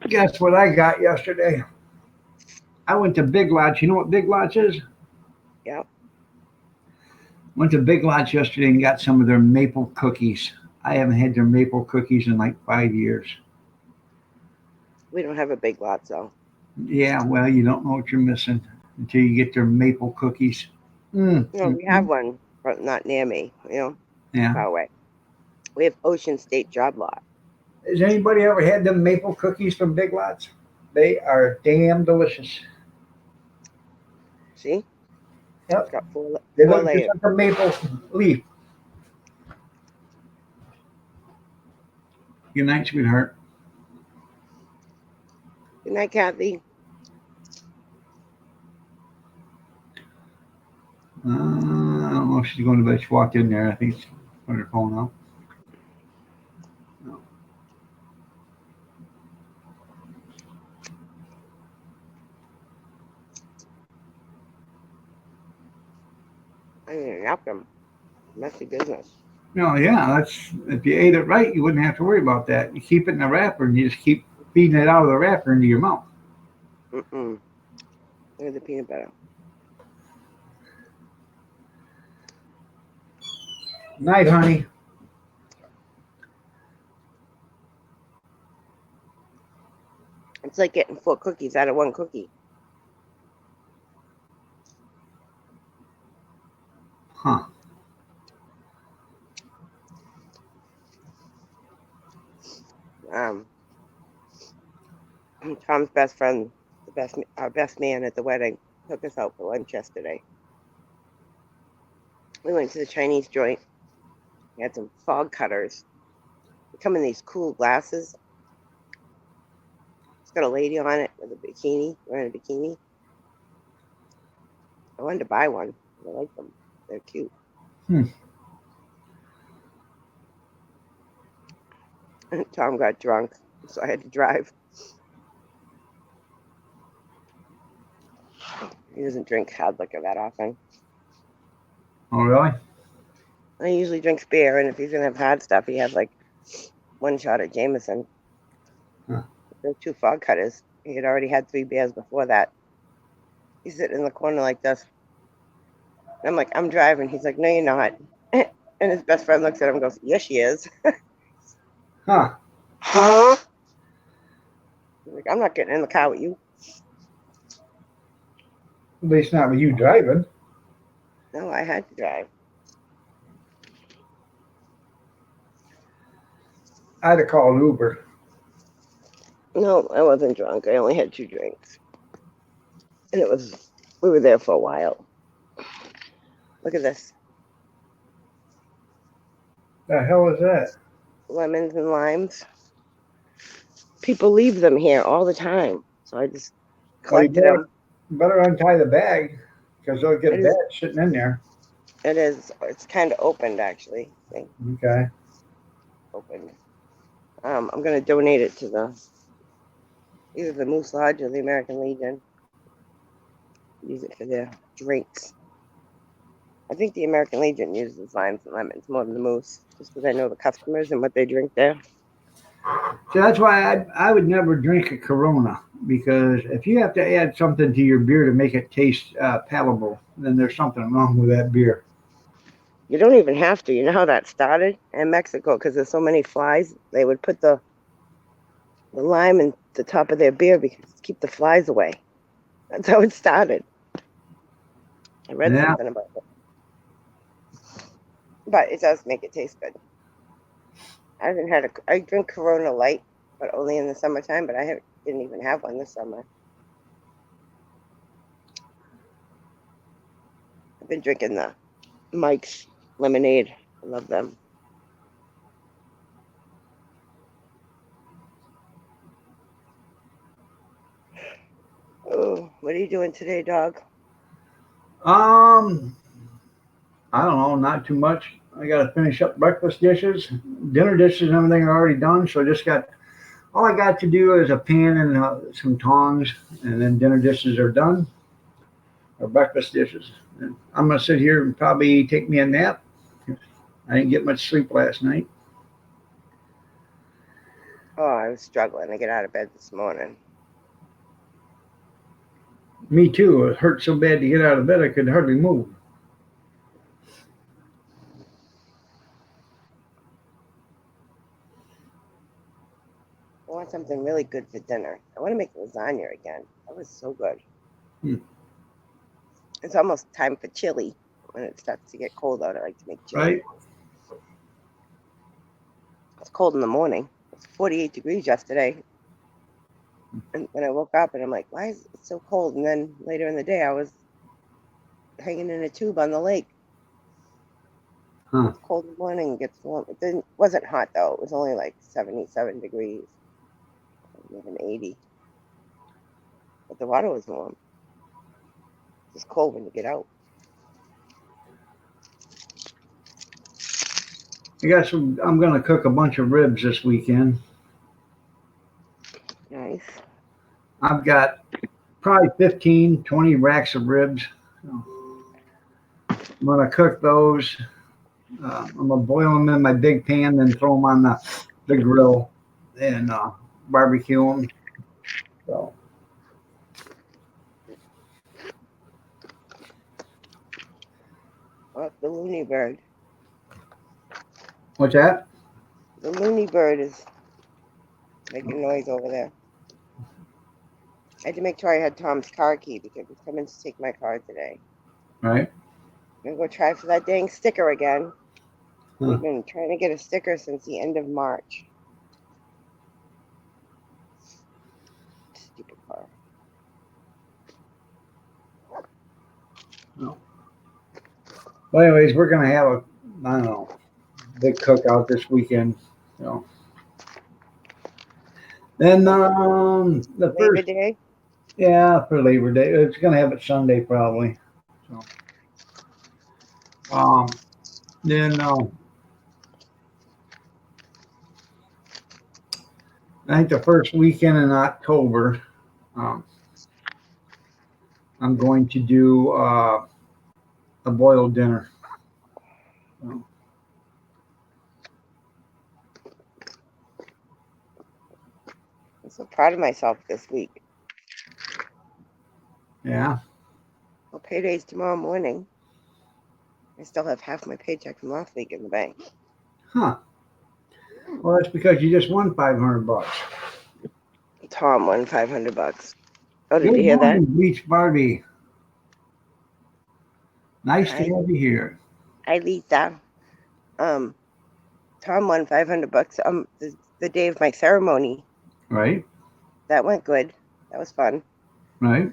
Guess what I got yesterday? I went to Big Lots. You know what Big Lots is? Yep. Went to Big Lots yesterday and got some of their maple cookies. I haven't had their maple cookies in like 5 years. We don't have a Big Lots though. Yeah, well, you don't know what you're missing until you get their maple cookies. We have one, but not near me. Yeah. Far away. We have Ocean State Job Lot. Has anybody ever had them maple cookies from Big Lots? They are damn delicious. See, it's Yep. got four They four look just layers. like a maple leaf. Good night, sweetheart. Good night, Kathy. I don't know if she's going to bed. She walked in there. I think she's on her phone now. I didn't wrap them. Messy business. No, yeah, that's if you ate it right, you wouldn't have to worry about that. You keep it in the wrapper and you just keep feeding it out of the wrapper into your mouth. Mm-mm. Look at the peanut butter. Night, honey. It's like getting 4 cookies out of 1 cookie. Huh. Um, Tom's best friend, our best man at the wedding, took us out for lunch yesterday. We went to the Chinese joint. We had some fog cutters. They come in these cool glasses. It's got a lady on it with a bikini, wearing a bikini. I wanted to buy one. I like them. They're cute. Hmm. Tom got drunk, so I had to drive. He doesn't drink hard liquor that often. Oh, really? He usually drinks beer, and if he's gonna have hard stuff, he has like 1 shot of Jameson. Huh. There's 2 fog cutters. He had already had 3 beers before that. He's sitting in the corner like this. And I'm like, I'm driving. He's like, no, you're not. And his best friend looks at him and goes, yes, she is. Huh. He's like, I'm not getting in the car with you. At least not with you driving. No, I had to drive. I'd have called Uber. No, I wasn't drunk. I only had 2 drinks. And we were there for a while. Look at this. The hell is that? Lemons and limes. People leave them here all the time. So I just Well, you collected them. better untie the bag because they'll get It is, bad sitting in there. it's kind of opened actually. See, Okay. opened. I'm going to donate it to either the Moose Lodge or the American Legion. Use it for their drinks. I think the American Legion uses limes and lemons more than the Moose, just because I know the customers and what they drink there. So that's why I would never drink a Corona because if you have to add something to your beer to make it taste palatable, then there's something wrong with that beer. You don't even have to. You know how that started in Mexico? Because there's so many flies, they would put the lime in the top of their beer because to keep the flies away. That's how it started. I read Yeah. something about it. But it does make it taste good. I drink Corona Light, but only in the summertime, but didn't even have one this summer. I've been drinking the Mike's lemonade. I love them. Oh, what are you doing today, dog? I don't know, not too much. I got to finish up breakfast dishes, dinner dishes, and everything are already done. So I just got all I got to do is a pan and some tongs, and then dinner dishes are done, or breakfast dishes. And I'm gonna sit here and probably take me a nap. I didn't get much sleep last night. Oh, I was struggling to get out of bed this morning. Me too. It hurt so bad to get out of bed I could hardly move. I want something really good for dinner. I want to make lasagna again. That was so good. Hmm. It's almost time for chili. When it starts to get cold out, I like to make chili. Right? It's cold in the morning. It's 48 degrees yesterday. And when I woke up and I'm like, why is it so cold? And then later in the day, I was hanging in a tube on the lake. Huh. It's cold in the morning, it gets warm. Wasn't hot though. It was only like 77 degrees, even 80. But the water was warm. It's just cold when you get out. I got some. I'm gonna cook a bunch of ribs this weekend. Nice. I've got probably 15, 20 racks of ribs. So I'm gonna cook those. I'm gonna boil them in my big pan, then throw them on the grill and barbecue them. So Oh, the loony bird. what's that? The loony bird is making noise over there. I had to make sure I had Tom's car key because he's coming to take my car today. Right? I'm gonna go try for that dang sticker again. Huh. We've been trying to get a sticker since the end of March. Stupid car. No. Well, anyways, we're gonna have a I don't know big cookout this weekend. So then the Labor first Day? yeah for Labor Day it's gonna have it Sunday probably. So then I think the first weekend in October um, I'm going to do a boiled dinner. So, I'm so proud of myself this week. yeah. Well, payday's tomorrow morning. I still have half my paycheck from last week in the bank. Huh. Well, that's because you just won $500. Tom won $500. Oh, did you Good hear that? morning, Beach Barbie. Nice to Hi, have you here. hi, Lisa. Tom won $500. The day of my ceremony. Right? That went good. That was fun. Right?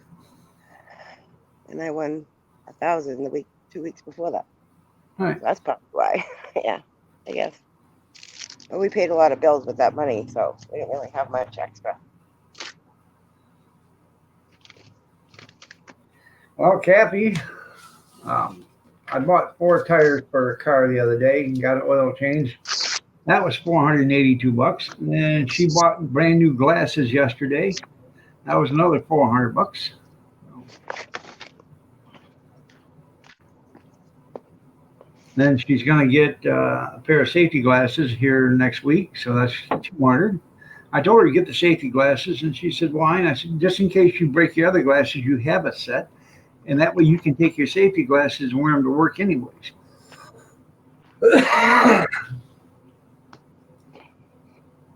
And I won 1,000 the week, 2 weeks before that. Right. So that's probably why. Yeah, I guess. But we paid a lot of bills with that money, so we didn't really have much extra. Well, Kathy, um, I bought 4 tires for a car the other day and got an oil change. That was $482. And then she bought brand new glasses yesterday. That was another $400. Then she's going to get a pair of safety glasses here next week, so that's 200. I told her to get the safety glasses, and she said, "Why?" And I said, "Just in case you break your other glasses, you have a set, and that way you can take your safety glasses and wear them to work anyways."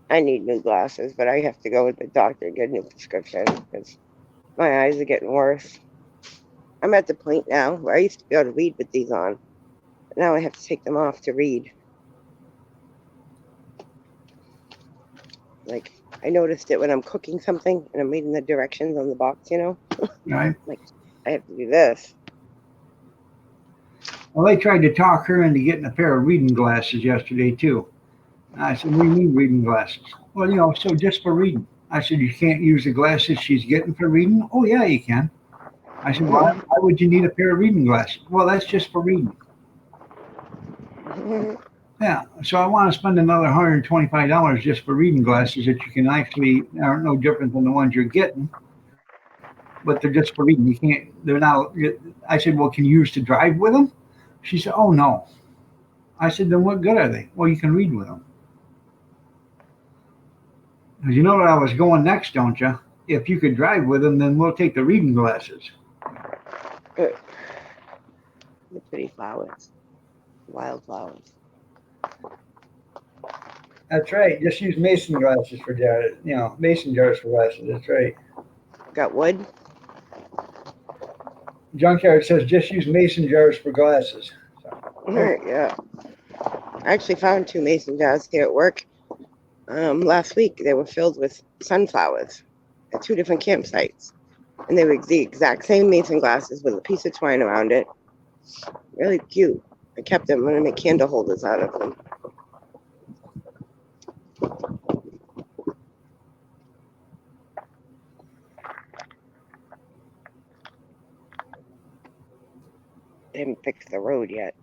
I need new glasses, but I have to go with the doctor and get a new prescription because my eyes are getting worse. I'm at the point now where I used to be able to read with these on, but now I have to take them off to read. Like, I noticed it when I'm cooking something and I'm reading the directions on the box, Right? like I have to do this. Well, they tried to talk her into getting a pair of reading glasses yesterday too. And I said, "What do you mean reading glasses?" "Well, so just for reading." I said, "You can't use the glasses she's getting for reading?" "Oh yeah, you can." I said, "Why would you need a pair of reading glasses?" "Well, that's just for reading." Yeah, so I want to spend another $125 just for reading glasses that you can actually are no different than the ones you're getting, but they're just for reading. You can't. They're not. I said, "Well, can you use to drive with them?" She said, "Oh no." I said, "Then what good are they?" "Well, you can read with them." Because you know where I was going next, don't you? If you could drive with them, then we'll take the reading glasses. The pretty flowers, wildflowers. That's right. Just use mason glasses for jars. Mason jars for glasses. That's right. Got wood. Junkyard says just use mason jars for glasses. So, Yeah. I actually found 2 mason jars here at work. Last week they were filled with sunflowers at 2 different campsites, and they were the exact same mason glasses with a piece of twine around it. Really cute. I kept them. I'm gonna make candle holders out of them. They haven't fixed the road yet.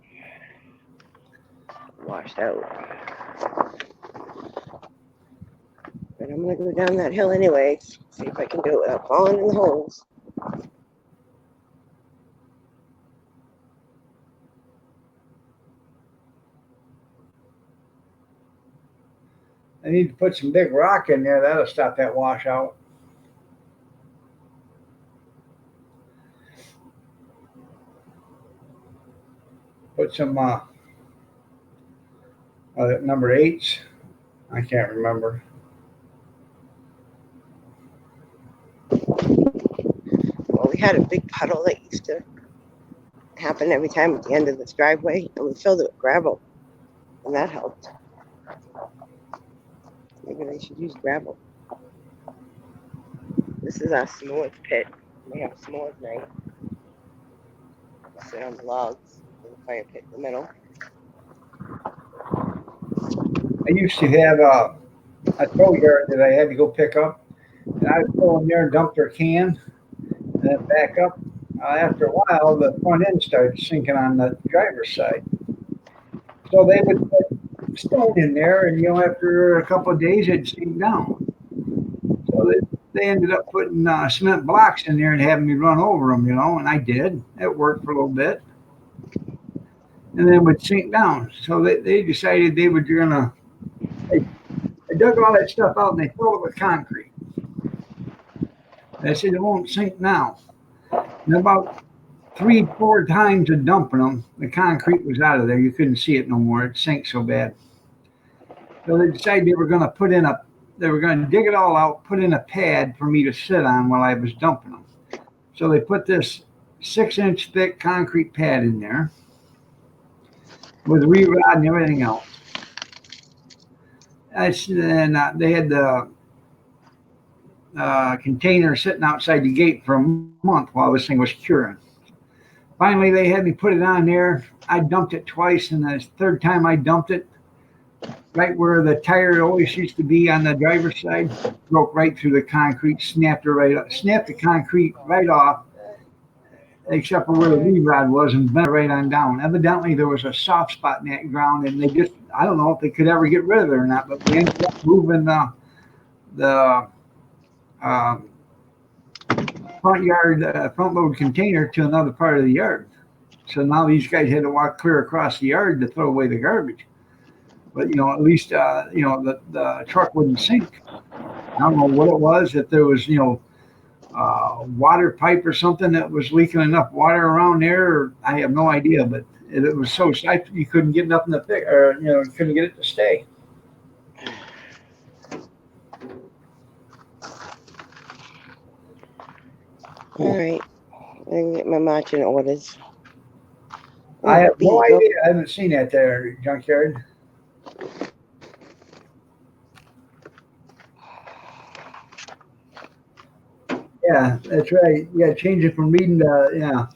Washed out. But I'm gonna go down that hill anyway. See if I can do it without falling in the holes. I need to put some big rock in there. That'll stop that washout. Put some number 8s. I can't remember. Well, we had a big puddle that used to happen every time at the end of this driveway, and we filled it with gravel, and that helped. Maybe they should use gravel. This is our s'mores pit. We have s'mores night. Sit on the logs with a fire pit in the middle. I used to have a tow yard that I had to go pick up, and I would go in there and dump their can, and then back up. After a while, the front end started sinking on the driver's side. So they would put stone in there, and after a couple of days, it'd sink down. So they ended up putting cement blocks in there and having me run over them, and I did. It worked for a little bit, and then it would sink down. So they decided they were gonna. They dug all that stuff out and they filled it with concrete. They said it won't sink now. And about 3, 4 times of dumping them, the concrete was out of there. You couldn't see it no more. It sank so bad. So they decided they were going to dig it all out, put in a pad for me to sit on while I was dumping them. So they put this 6-inch thick concrete pad in there with re-rod and everything else. And they had the container sitting outside the gate for a month while this thing was curing. Finally, they had me put it on there. I dumped it twice, and the third time I dumped it, right where the tire always used to be on the driver's side, broke right through the concrete, snapped the concrete right off, except for where the lead rod was, and bent it right on down. Evidently, there was a soft spot in that ground, and I don't know if they could ever get rid of it or not, but we ended up moving the um, front load container to another part of the yard. So now these guys had to walk clear across the yard to throw away the garbage. But at least the truck wouldn't sink. I don't know what it was. If there was water pipe or something that was leaking enough water around there, I have no idea. But it was so tight you couldn't get nothing to fix, or you couldn't get it to stay. All right, I can get my marching orders. I have no idea. I haven't seen that there, Junkyard. Yeah, that's right. Yeah, change it from reading to, yeah.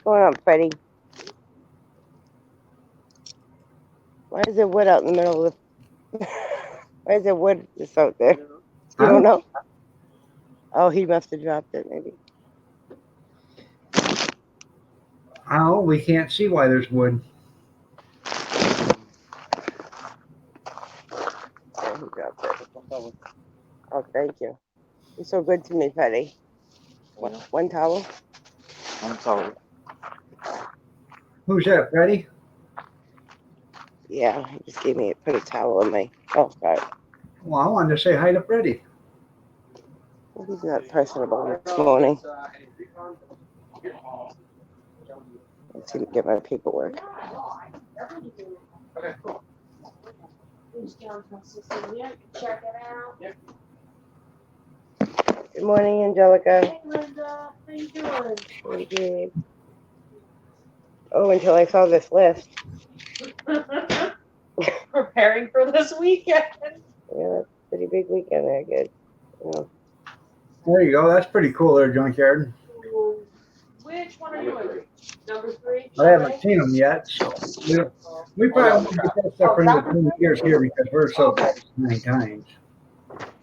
going on, Freddie? Why is there wood out in the middle of the... Why is there wood just out there? You don't know? Oh, he must have dropped it, maybe. Oh, we can't see why there's wood. Oh, he dropped it. Oh, thank you. You're so good to me, Freddie. One towel? One towel. Who's that, Freddie? Yeah, he just gave me, put a towel in my... Oh, God. Well, I wanted to say hi to Freddie. He's not personable this morning. Let's see, get my paperwork. Okay, cool. Good morning, Angelica. Hey, Linda. How you doing? Pretty good. Oh, until I saw this list. Preparing for this weekend. Yeah, that's a pretty big weekend there, good. Yeah. There you go. That's pretty cool there, Junkyard. Which one are you in? Number 3? I haven't seen them yet, so we probably won't get that stuff for another 20 years here because we're so close 9 times.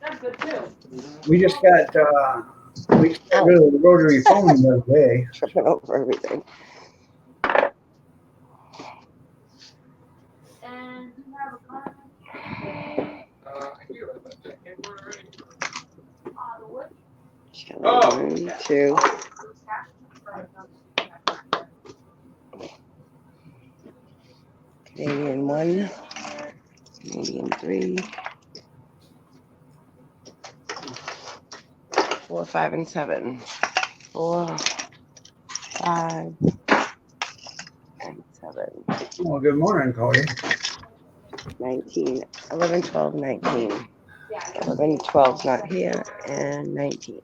That's good too. We just got rid of the rotary phone the other day. Tripping over everything. And you have a comment? I do. I can't do it already. The wood? Oh. 1, 2. Canadian 1. Canadian 3. 4, 5, and 7. 4, 5, and 7. Well, good morning, Cody. 19. 11, 12, 19. 11, 12's not here. And 19.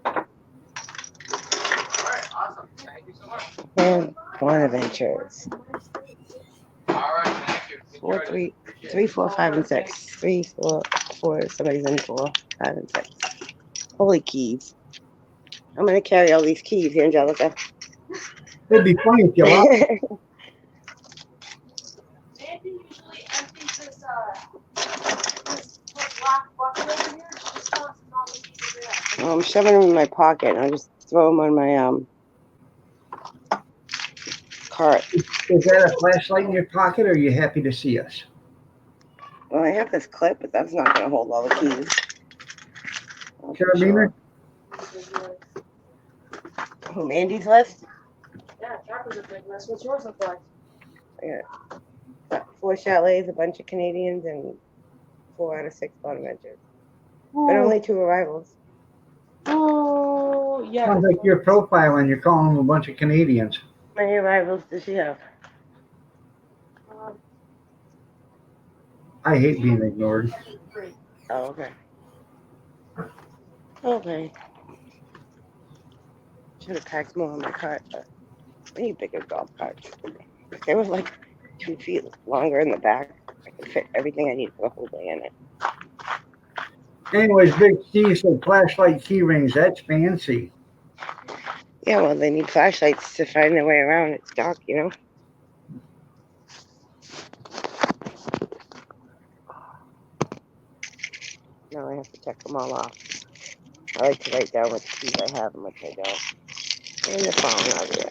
All right, awesome. Thank you so much. And Fun Adventures. All right, thank you. 4, 3, 3, 4, 5, and 6. 3, 4, 4. Somebody's in 4, 5, and 6. Holy keys. I'm going to carry all these keys, Angelica. It'd be funny if you lost. Andy usually empties this black bucket over here. She just tosses all the keys in there. I'm shoving them in my pocket, and I'll just throw them on my cart. Is that a flashlight in your pocket, or are you happy to see us? Well, I have this clip, but that's not going to hold all the keys. Carabiner? Who, Mandy's list? Yeah, Trapper's a big list. What's yours look like? Yeah. 4 chalets, a bunch of Canadians, and 4 out of 6 Fun Adventures. But only 2 arrivals. Oh, yeah. Sounds like you're profiling. You're calling them a bunch of Canadians. How many arrivals does she have? I hate being ignored. Oh, okay. Okay. Should have packed more on my cart, but I need bigger golf carts. They were like 2 feet longer in the back. I could fit everything I need for the whole day in it. Anyways, Big Steve said flashlight key rings. That's fancy. Yeah, well, they need flashlights to find their way around. It's dark, you know? Now I have to check them all off. I like to write down which keys I have and which I don't. And the phone out here.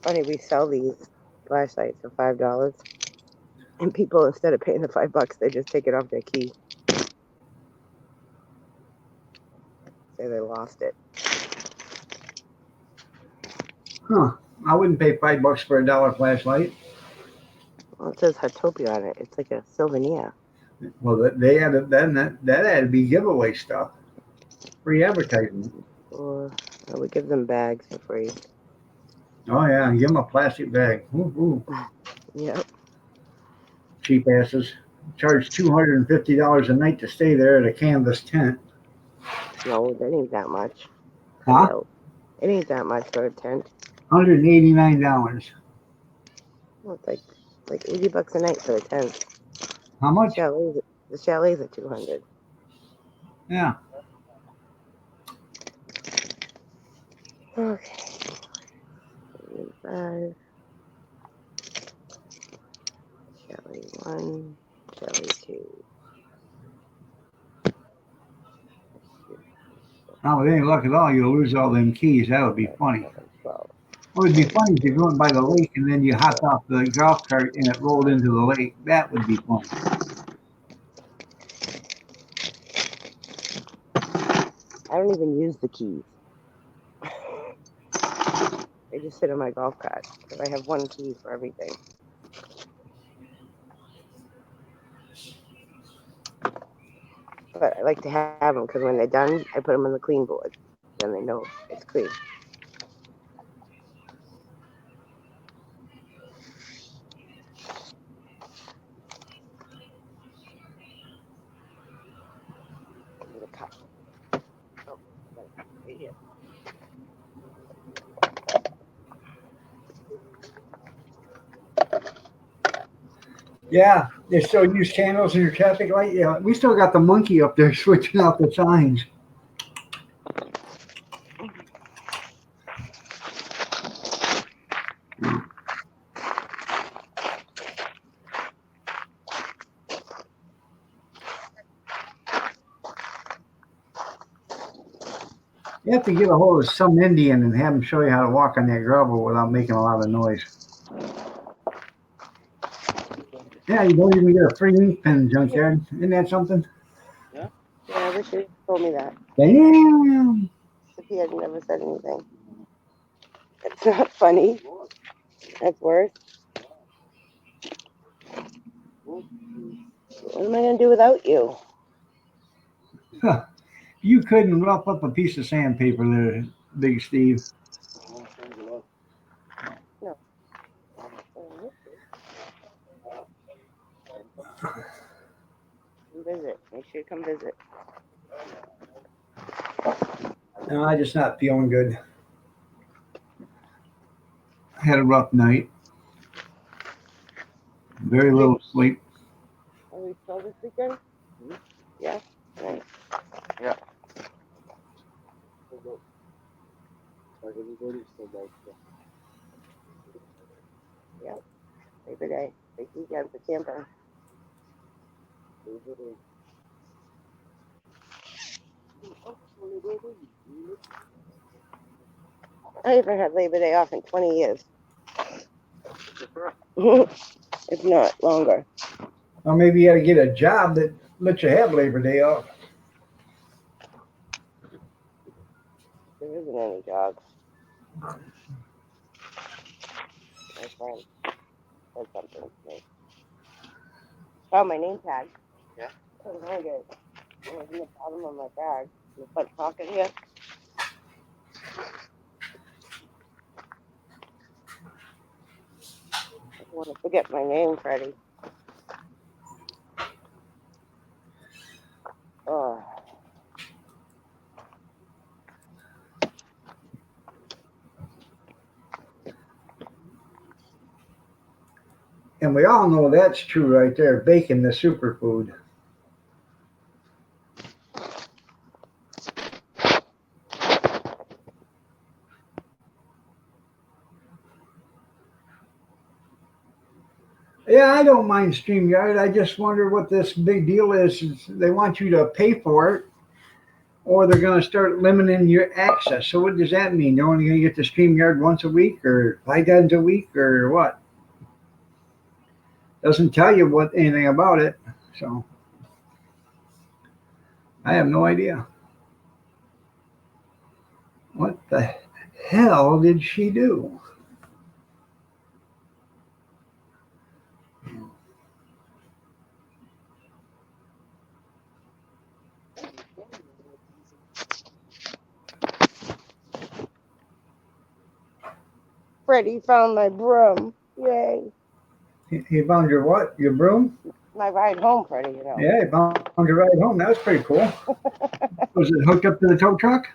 Funny, we sell these flashlights for $5. And people, instead of paying the $5, they just take it off their key. Say they lost it. Huh. I wouldn't pay $5 for a $1 flashlight. Well, it says Hatopia on it. It's like a souvenir. Well, they had that had to be giveaway stuff. Free advertising. Or we give them bags for free. Oh yeah, give them a plastic bag. Ooh. Yep. Cheap asses. Charge $250 a night to stay there at a canvas tent. No, that ain't that much. Huh? No, it ain't that much for a tent. $189. Well, it's like $80 a night for a tent. How much? The chalets are $200. Yeah. Okay. 5. Jelly 1. Jelly 2. Now, with any luck at all, you'll lose all them keys. That would be funny. 12. What would be funny if you're going by the lake and then you hopped off the golf cart and it rolled into the lake. That would be funny. I don't even use the keys. They just sit on my golf cart because I have one key for everything. But I like to have them because when they're done, I put them on the clean board. Then they know it's clean. I need a cup. Oh, right here. Yeah, they still use candles in your traffic light. Yeah, we still got the monkey up there switching out the signs. You have to get a hold of some Indian and have him show you how to walk on that gravel without making a lot of noise. Yeah, you don't even get a free ink pen, junkyard. Isn't that something? Yeah, I wish you told me that. Damn. If he had never said anything. It's not funny. That's worse. What am I going to do without you? You couldn't rough up a piece of sandpaper there, Big Steve. No. Come visit. Make sure you come visit. No, I'm just not feeling good. I had a rough night. Very little sleep. Are we still this weekend? Mm-hmm. Yeah. Right. Yeah. Yeah. Labor Day. Big weekend for camper. I haven't had Labor Day off in 20 years. If not longer. Or maybe you got to get a job that lets you have Labor Day off. There isn't any job. My friend said something to me. Oh, my name tag. Yeah. Couldn't find it. It was in the bottom of my bag. In the front pocket here. I don't want to forget my name, Freddie. Oh. And we all know that's true right there. Bacon, the superfood. Yeah, I don't mind StreamYard. I just wonder what this big deal is. They want you to pay for it, or they're going to start limiting your access. So what does that mean? You're only going to get the StreamYard once a week, or 5 times a week, or what? Doesn't tell you anything about it. So I have no idea. What the hell did she do? Freddie found my broom. Yay. He found your what? Your broom? My ride home, Freddie, you know. Yeah, he found your ride home. That was pretty cool. Was it hooked up to the tow truck?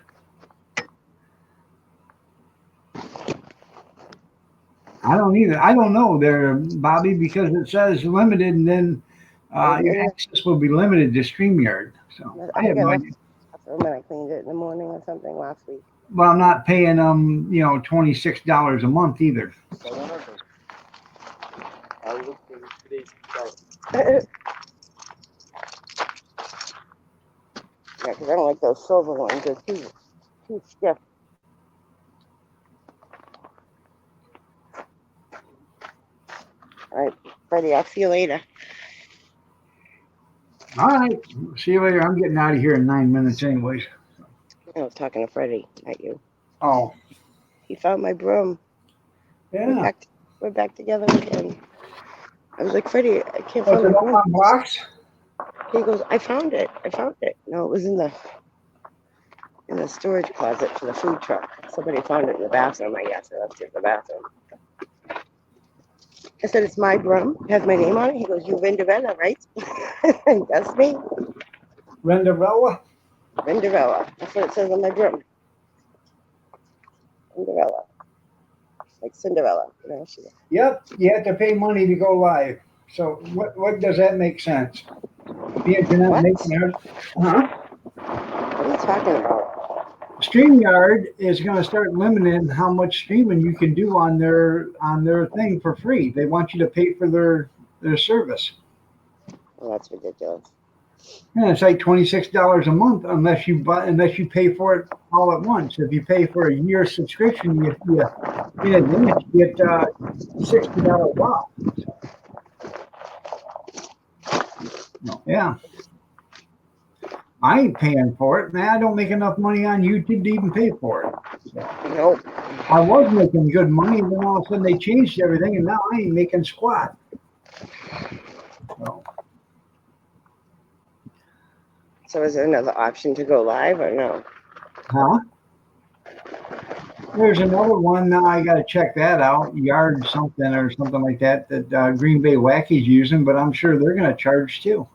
I don't either. I don't know there, Bobby, because it says limited, and then your access will be limited to StreamYard. So I have no idea. When I cleaned it in the morning or something last week. Well, I'm not paying them, $26 a month either. Yeah, because I don't like those silver ones. They're too stiff. All right, Freddie, I'll see you later. All right. See you later. I'm getting out of here in 9 minutes, anyways. I was talking to Freddie, not you. Oh, He found my broom. yeah. We're back together again. I was like, Freddie, I can't Was find it my up broom. on blocks? He goes, I found it. No, it was in the storage closet for the food truck. Somebody found it in the bathroom. I guess I left it in the bathroom. I said, it's my broom. It has my name on it. He goes, you Vinderella, right? That's me. Renderella? Vinderella. That's what it says on my broom. Cinderella. Like Cinderella. Yep. You have to pay money to go live. So what does that make sense? Being you're not What? making it. Huh? What are you talking about? StreamYard is going to start limiting how much streaming you can do on their thing for free. They want you to pay for their service. Oh, that's ridiculous. And it's like $26 a month unless you pay for it all at once. If you pay for a year subscription, you in advance you get $60 off. So, yeah, I ain't paying for it, man. I don't make enough money on YouTube to even pay for it. So Nope. I was making good money, and then all of a sudden they changed everything, and now I ain't making squat. So, So is there another option to go live or no? huh? There's another one now. I got to check that out. Yard something or something like that Green Bay Wacky's using, but I'm sure they're going to charge too.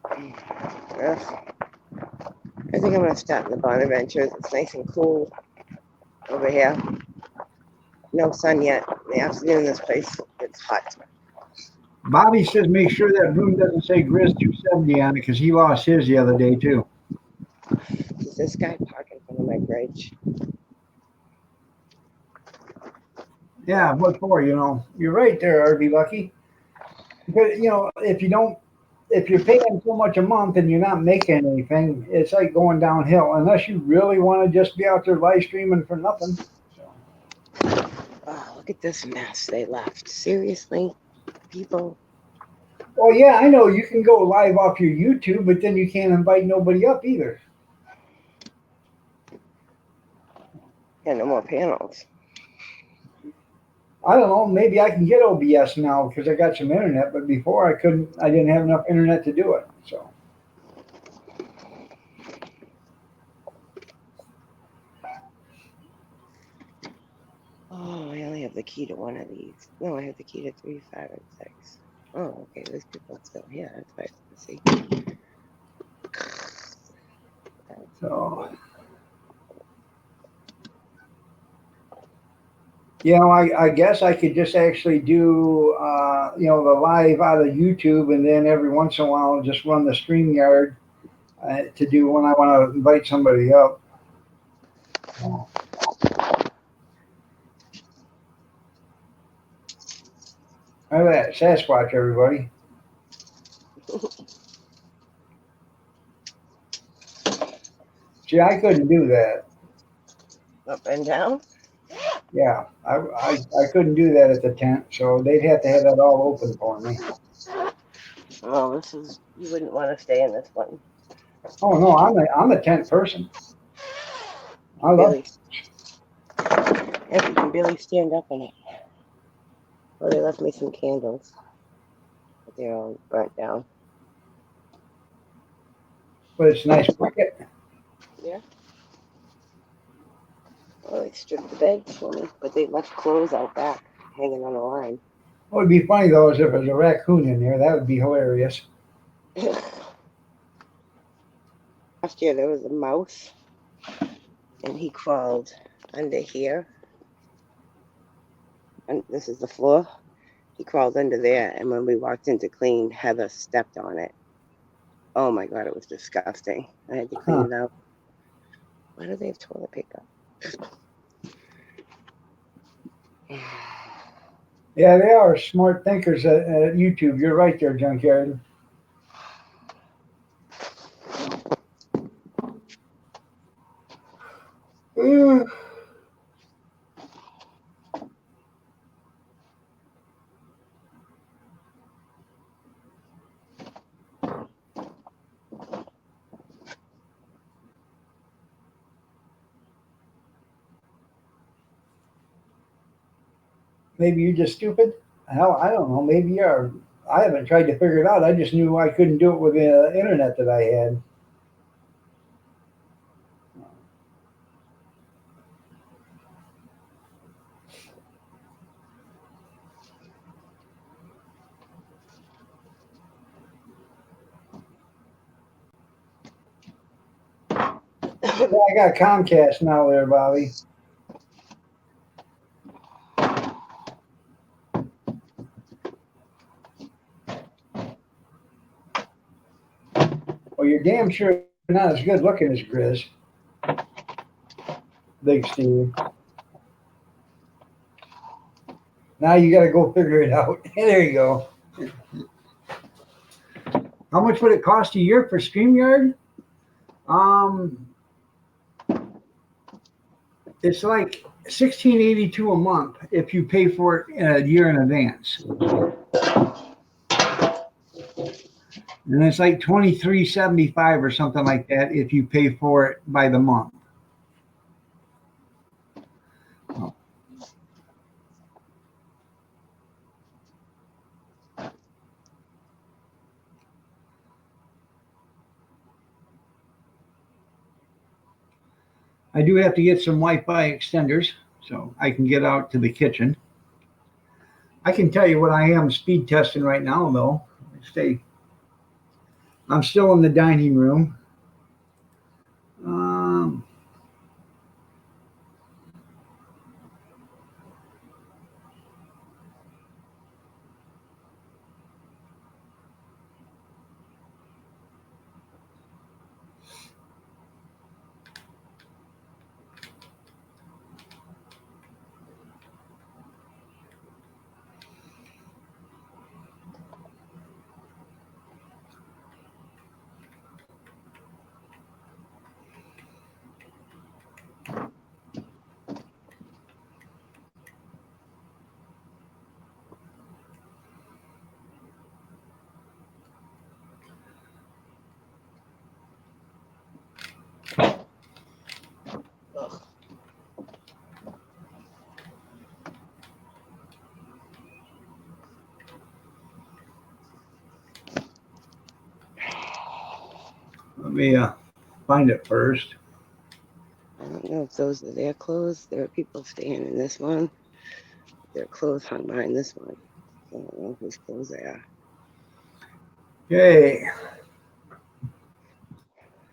Ugh. I think I'm gonna start in the Bonaventures. It's nice and cool over here. No sun yet. In the afternoon, this place it's hot. Bobby says make sure that room doesn't say Grizz 270 on it because he lost his the other day too. Is this guy parking in front of my bridge? Yeah, what for? You're right there, RB Lucky. Because if you're paying so much a month and you're not making anything, it's like going downhill. Unless you really want to just be out there live streaming for nothing. So. Oh, look at this mess they left. Seriously, people. Oh yeah, I know you can go live off your YouTube, but then you can't invite nobody up either. Yeah, no more panels. I don't know. Maybe I can get OBS now because I got some internet, but before I couldn't. I didn't have enough internet to do it. So. Oh, I only have the key to one of these. No, I have the key to 3, 5, and 6. Oh, okay. There's people still here. That's what I was gonna see. So. I guess I could just actually do, the live out of YouTube, and then every once in a while just run the StreamYard to do when I want to invite somebody up. Oh. Look at that Sasquatch, everybody. See, I couldn't do that. Up and down. Yeah, I couldn't do that at the tent, so they'd have to have that all open for me. Oh, you wouldn't want to stay in this one. Oh no, I'm a tent person. I love it. If you can barely stand up in it. Well, they left me some candles, but they're all burnt down. But it's nice bucket. Yeah. Well, they stripped the bed for me, but they left clothes out back, hanging on the line. What would be funny though is if there's a raccoon in there. That would be hilarious. Last year there was a mouse, and he crawled under here. And this is the floor. He crawled under there, and when we walked in to clean, Heather stepped on it. Oh my God, it was disgusting. I had to clean it out. Why do they have toilet paper? Yeah, they are smart thinkers at YouTube. You're right there, Junkyard. Maybe you're just stupid. Hell, I don't know. Maybe you are. I haven't tried to figure it out. I just knew I couldn't do it with the internet that I had. Yeah, I got Comcast now there, Bobby. Well, you're damn sure not as good looking as Grizz. Big Steve. Now you got to go figure it out. There you go. How much would it cost a year for StreamYard? It's like $16.82 a month if you pay for it a year in advance, and it's like $23.75 or something like that if you pay for it by the month. I do have to get some Wi-Fi extenders so I can get out to the kitchen. I can tell you what I am speed testing right now, though. I'm still in the dining room. Let me find it first. I don't know if those are their clothes. There are people staying in this one. Their clothes hung behind this one. I don't know whose clothes they are. Okay.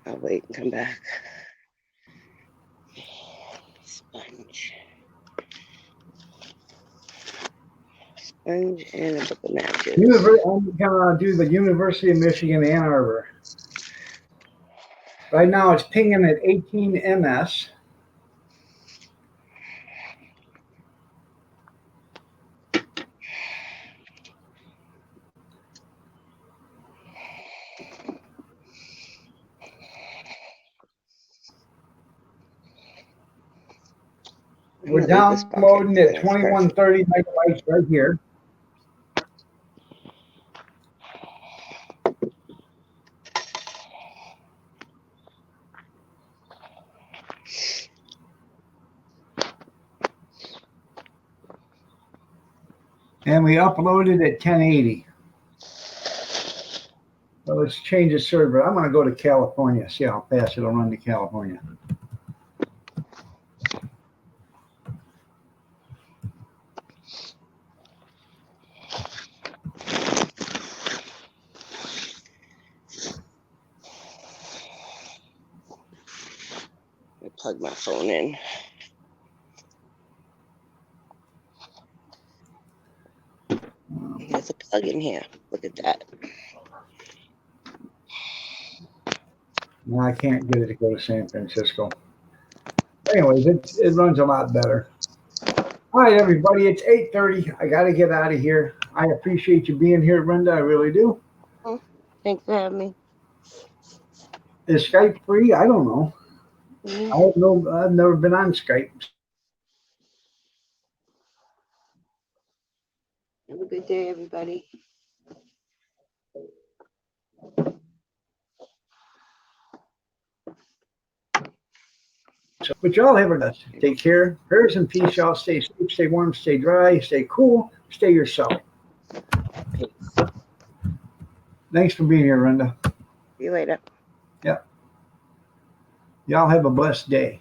I'll wait and come back. Sponge. Sponge and a book of matches. I'm gonna do the University of Michigan, Ann Arbor. Right now it's pinging at 18 ms. We're downloading at 2130 megabytes right here. And we uploaded at 1080. So let's change the server. I'm going to go to California. See how fast it'll run to California. I plug my phone in. There's a plug in here. Look at that. No, I can't get it to go to San Francisco. anyways, it runs a lot better. All right, everybody, it's 8:30. I got to get out of here. I appreciate you being here, Brenda. I really do. Thanks for having me. Is Skype free? I don't know. I've never been on Skype. Have a good day, everybody. But y'all have a take care. Prayers and peace. Y'all stay safe, stay warm, stay dry, stay cool, stay yourself. Thanks for being here, Brenda. See you later. Y'all have a blessed day.